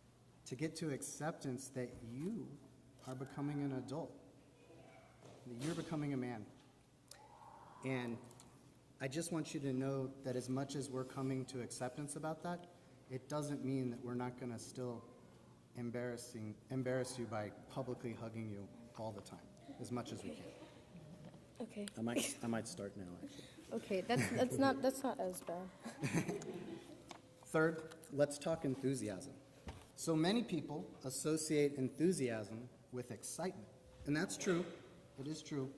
To get to acceptance that you are becoming an adult, that you're becoming a man. And I just want you to know that as much as we're coming to acceptance about that, it doesn't mean that we're not going to still embarrass you by publicly hugging you all the time, as much as we can. Okay. I might start now, actually. Okay, that's not as bad. Third, let's talk enthusiasm. So many people associate enthusiasm with excitement. And that's true. It is true.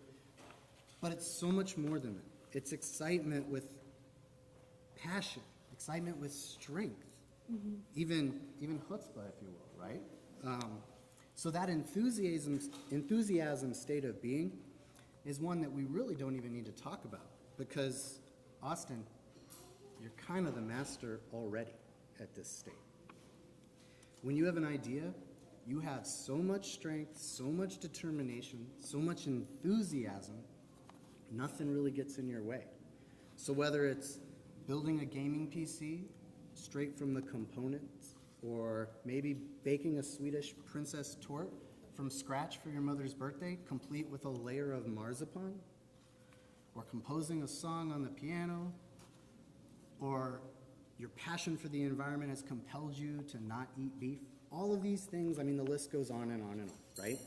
But it's so much more than that. It's excitement with passion, excitement with strength, even chutzpah, if you will, right? So that enthusiasm state of being is one that we really don't even need to talk about, because, Austin, you're kind of the master already at this state. When you have an idea, you have so much strength, so much determination, so much enthusiasm, nothing really gets in your way. So whether it's building a gaming PC straight from the components, or maybe baking a Swedish princess torte from scratch for your mother's birthday, complete with a layer of marzipan, or composing a song on the piano, or your passion for the environment has compelled you to not eat beef. All of these things, I mean, the list goes on and on and on, right?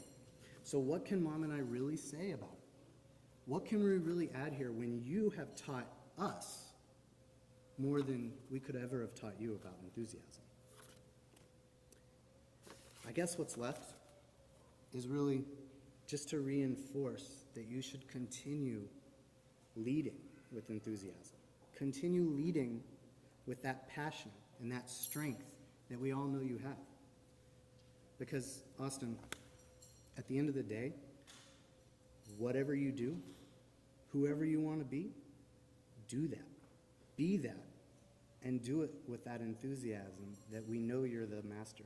So what can Mom and I really say about it? What can we really add here when you have taught us more than we could ever have taught you about enthusiasm? I guess what's left is really just to reinforce that you should continue leading with enthusiasm. Continue leading with that passion and that strength that we all know you have. Because, Austin, at the end of the day, whatever you do, whoever you want to be, do that. Be that. And do it with that enthusiasm that we know you're the master.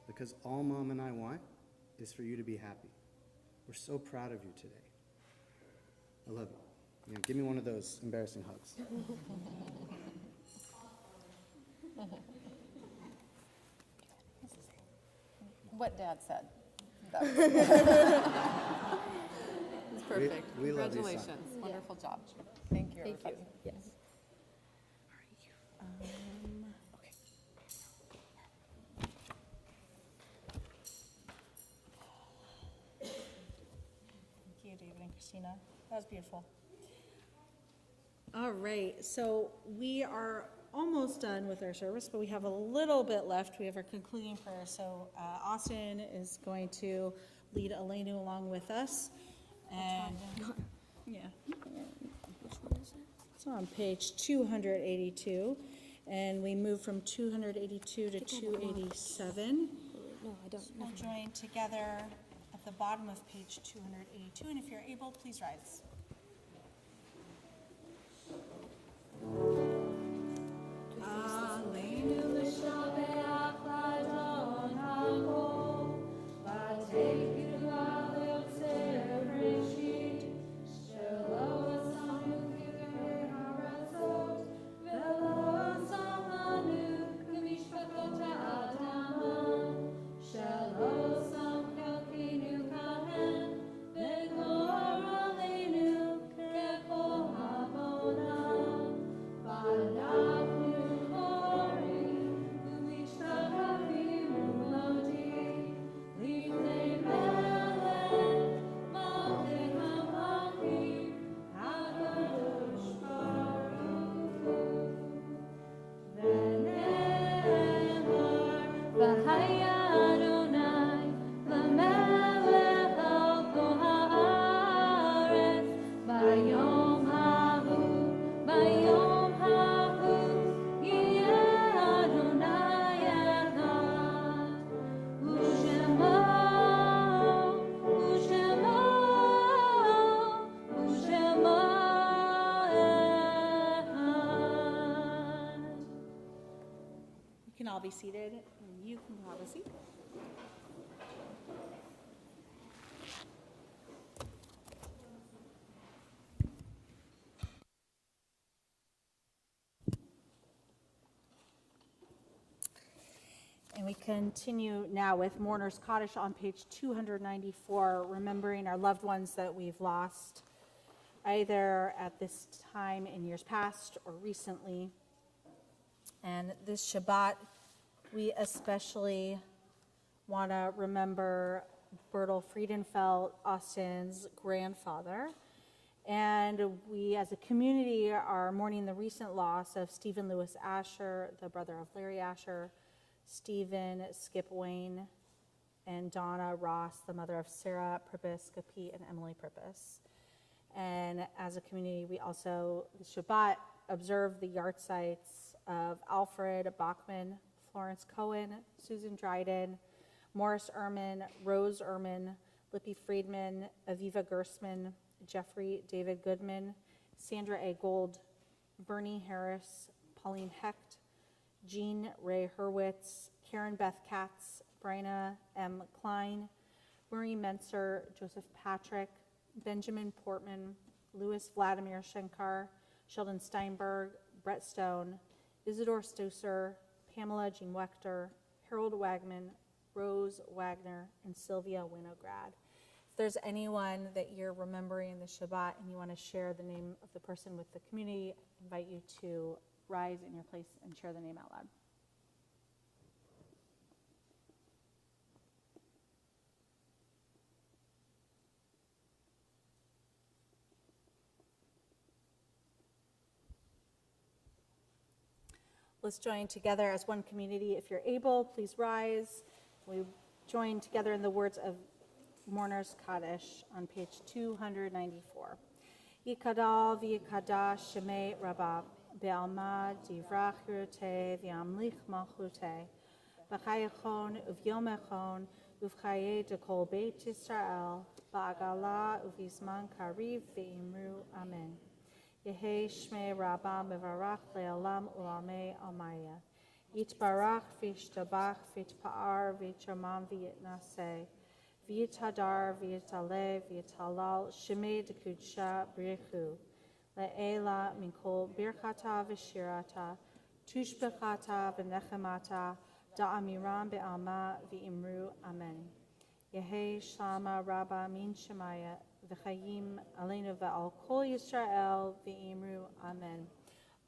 Because all Mom and I want is for you to be happy. We're so proud of you today. I love you. You know, give me one of those embarrassing hugs. What Dad said. It's perfect. We love you, son. Congratulations. Wonderful job. Thank you, everybody. Yes. Thank you, David and Christina. That was beautiful. All right, so we are almost done with our service, but we have a little bit left. We have our concluding prayer. So Austin is going to lead Elenu along with us. And yeah, it's on page 282. And we move from 282 to 287. No, I don't. We'll join together at the bottom of page 282. And if you're able, please rise. All be seated, and you can have a seat. And we continue now with Mourner's Kaddish on page 294, remembering our loved ones that we've lost either at this time in years past or recently. And this Shabbat, we especially want to remember Bertel Friedenfeld, Austin's grandfather. And we as a community are mourning the recent loss of Stephen Lewis Asher, the brother of Larry Asher, Stephen Skip Wayne, and Donna Ross, the mother of Sarah Prippus Capit and Emily Prippus. And as a community, we also, Shabbat, observe the yahrzeits of Alfred Bachman, Florence Cohen, Susan Dryden, Morris Ehrman, Rose Ehrman, Lippy Friedman, Aviva Gersman, Jeffrey David Goodman, Sandra A. Gold, Bernie Harris, Pauline Hecht, Jean Ray Hurwitz, Karen Beth Katz, Bryna M. Klein, Marie Menser, Joseph Patrick, Benjamin Portman, Louis Vladimir Shankar, Sheldon Steinberg, Brett Stone, Isidore Stousser, Pamela Jean Wechter, Harold Wagman, Rose Wagner, and Sylvia Winograd. If there's anyone that you're remembering in the Shabbat and you want to share the name of the person with the community, I invite you to rise in your place and share the name out loud. Let's join together as one community. If you're able, please rise. We join together in the words of Mourner's Kaddish on page 294. Yikadal v'yikadash shemei rabah be'alma divrach yurte v'yamlich malchute b'chayachon uv'yomechon uv'chaye dekol beit Yisrael ba'agala uv'izman kariv v'imru amen. Yehi shmei rabah mevarach le'olam ulamei almaya. Yitbarach v'yishtabach v'yitpa'ar v'yitramam v'yitnaseh. V'yitadar v'yitaleh v'yitalal shemei dekudsha b'richu. Le'ela minkol birchata v'shirata tushbechata v'nechemata da'amiram be'alma v'imru amen. Yehi shlama rabba min shemaya v'chayim aleinu ve'al kol Yisrael v'imru amen.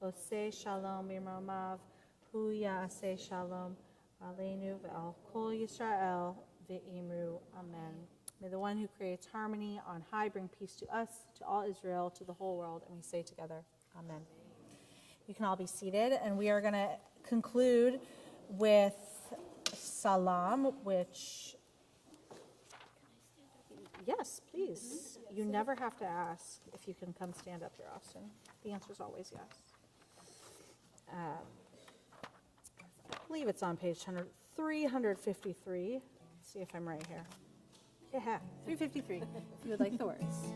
Oseh shalom b'mromav hu ya'aseh shalom aleinu ve'al kol Yisrael v'imru amen. May the one who creates harmony on high bring peace to us, to all Israel, to the whole world. And we say together, amen. You can all be seated, and we are going to conclude with Salam, which, yes, please. You never have to ask if you can come stand up here, Austin. The answer is always yes. I believe it's on page 353. Let's see if I'm right here. Yeah, 353, if you would like the words.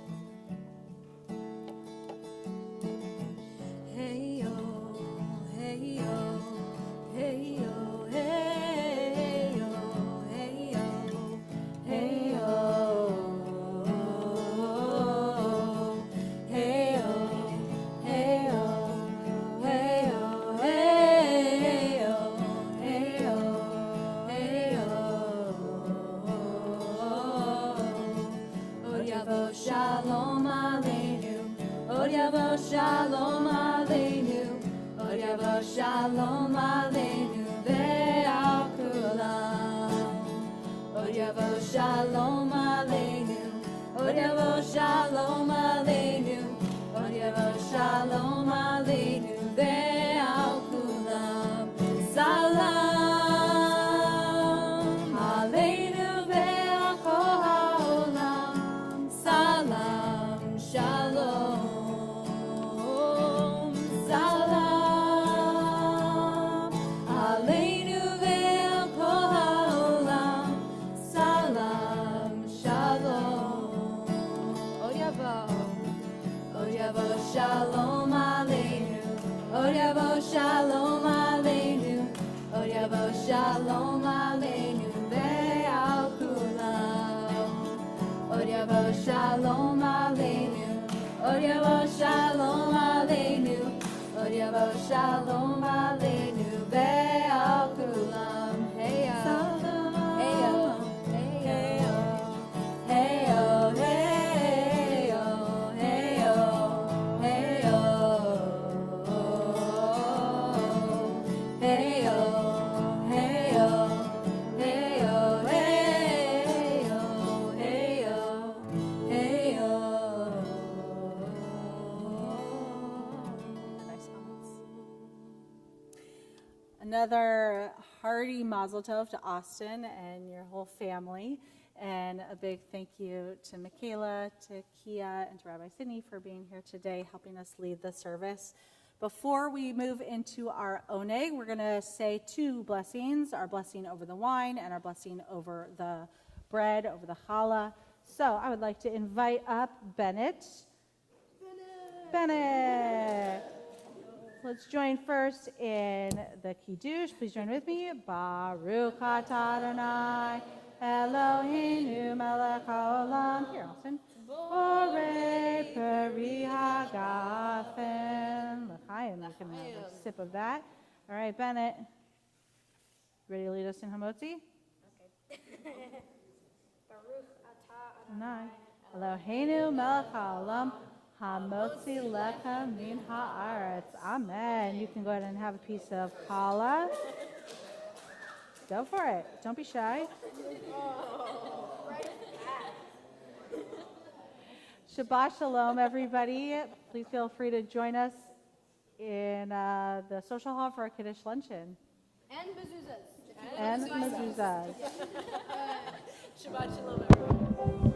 Hey yo, hey yo, hey yo, hey yo, hey yo, hey yo, hey yo, hey yo, hey yo, hey yo, hey yo, hey yo. Od yavo shalom aleinu, od yavo shalom aleinu, od yavo shalom aleinu ve'al kulam. Od yavo shalom aleinu, od yavo shalom aleinu, od yavo shalom aleinu ve'al kulam. Salam aleinu ve'al kol ha'olam. Salam shalom. Salam aleinu ve'al kol ha'olam. Salam shalom. Od yavo shalom aleinu. Od yavo shalom aleinu. Od yavo shalom aleinu ve'al kulam. Od yavo shalom aleinu. Od yavo shalom aleinu. Od yavo shalom aleinu ve'al kulam. Hey yo, hey yo, hey yo, hey yo, hey yo, hey yo, hey yo, hey yo, hey yo, hey yo, hey yo, hey yo. Nice comments. Another hearty mazel tov to Austin and your whole family. And a big thank you to Michaela, to Kia, and to Rabbi Sidney for being here today, helping us lead the service. Before we move into our oneg, we're going to say two blessings, our blessing over the wine and our blessing over the bread, over the challah. So I would like to invite up Bennett. Bennett. Let's join first in the Kiddush. Please join with me. Baruch atah Adonai Eloheinu melech haolam. Here, Austin. Borei peri hagafen. L'chaim. You can have a sip of that. All right, Bennett. Ready to lead us in Hamotzi? Okay. Baruch atah Adonai Eloheinu melech haolam. Hamotzi lecha min haaretz. Amen. You can go ahead and have a piece of challah. Go for it. Don't be shy. Shabbat shalom, everybody. Please feel free to join us in the social hall for our Kiddush luncheon. And mezuzahs. And mezuzahs. Shabbat shalom, everyone.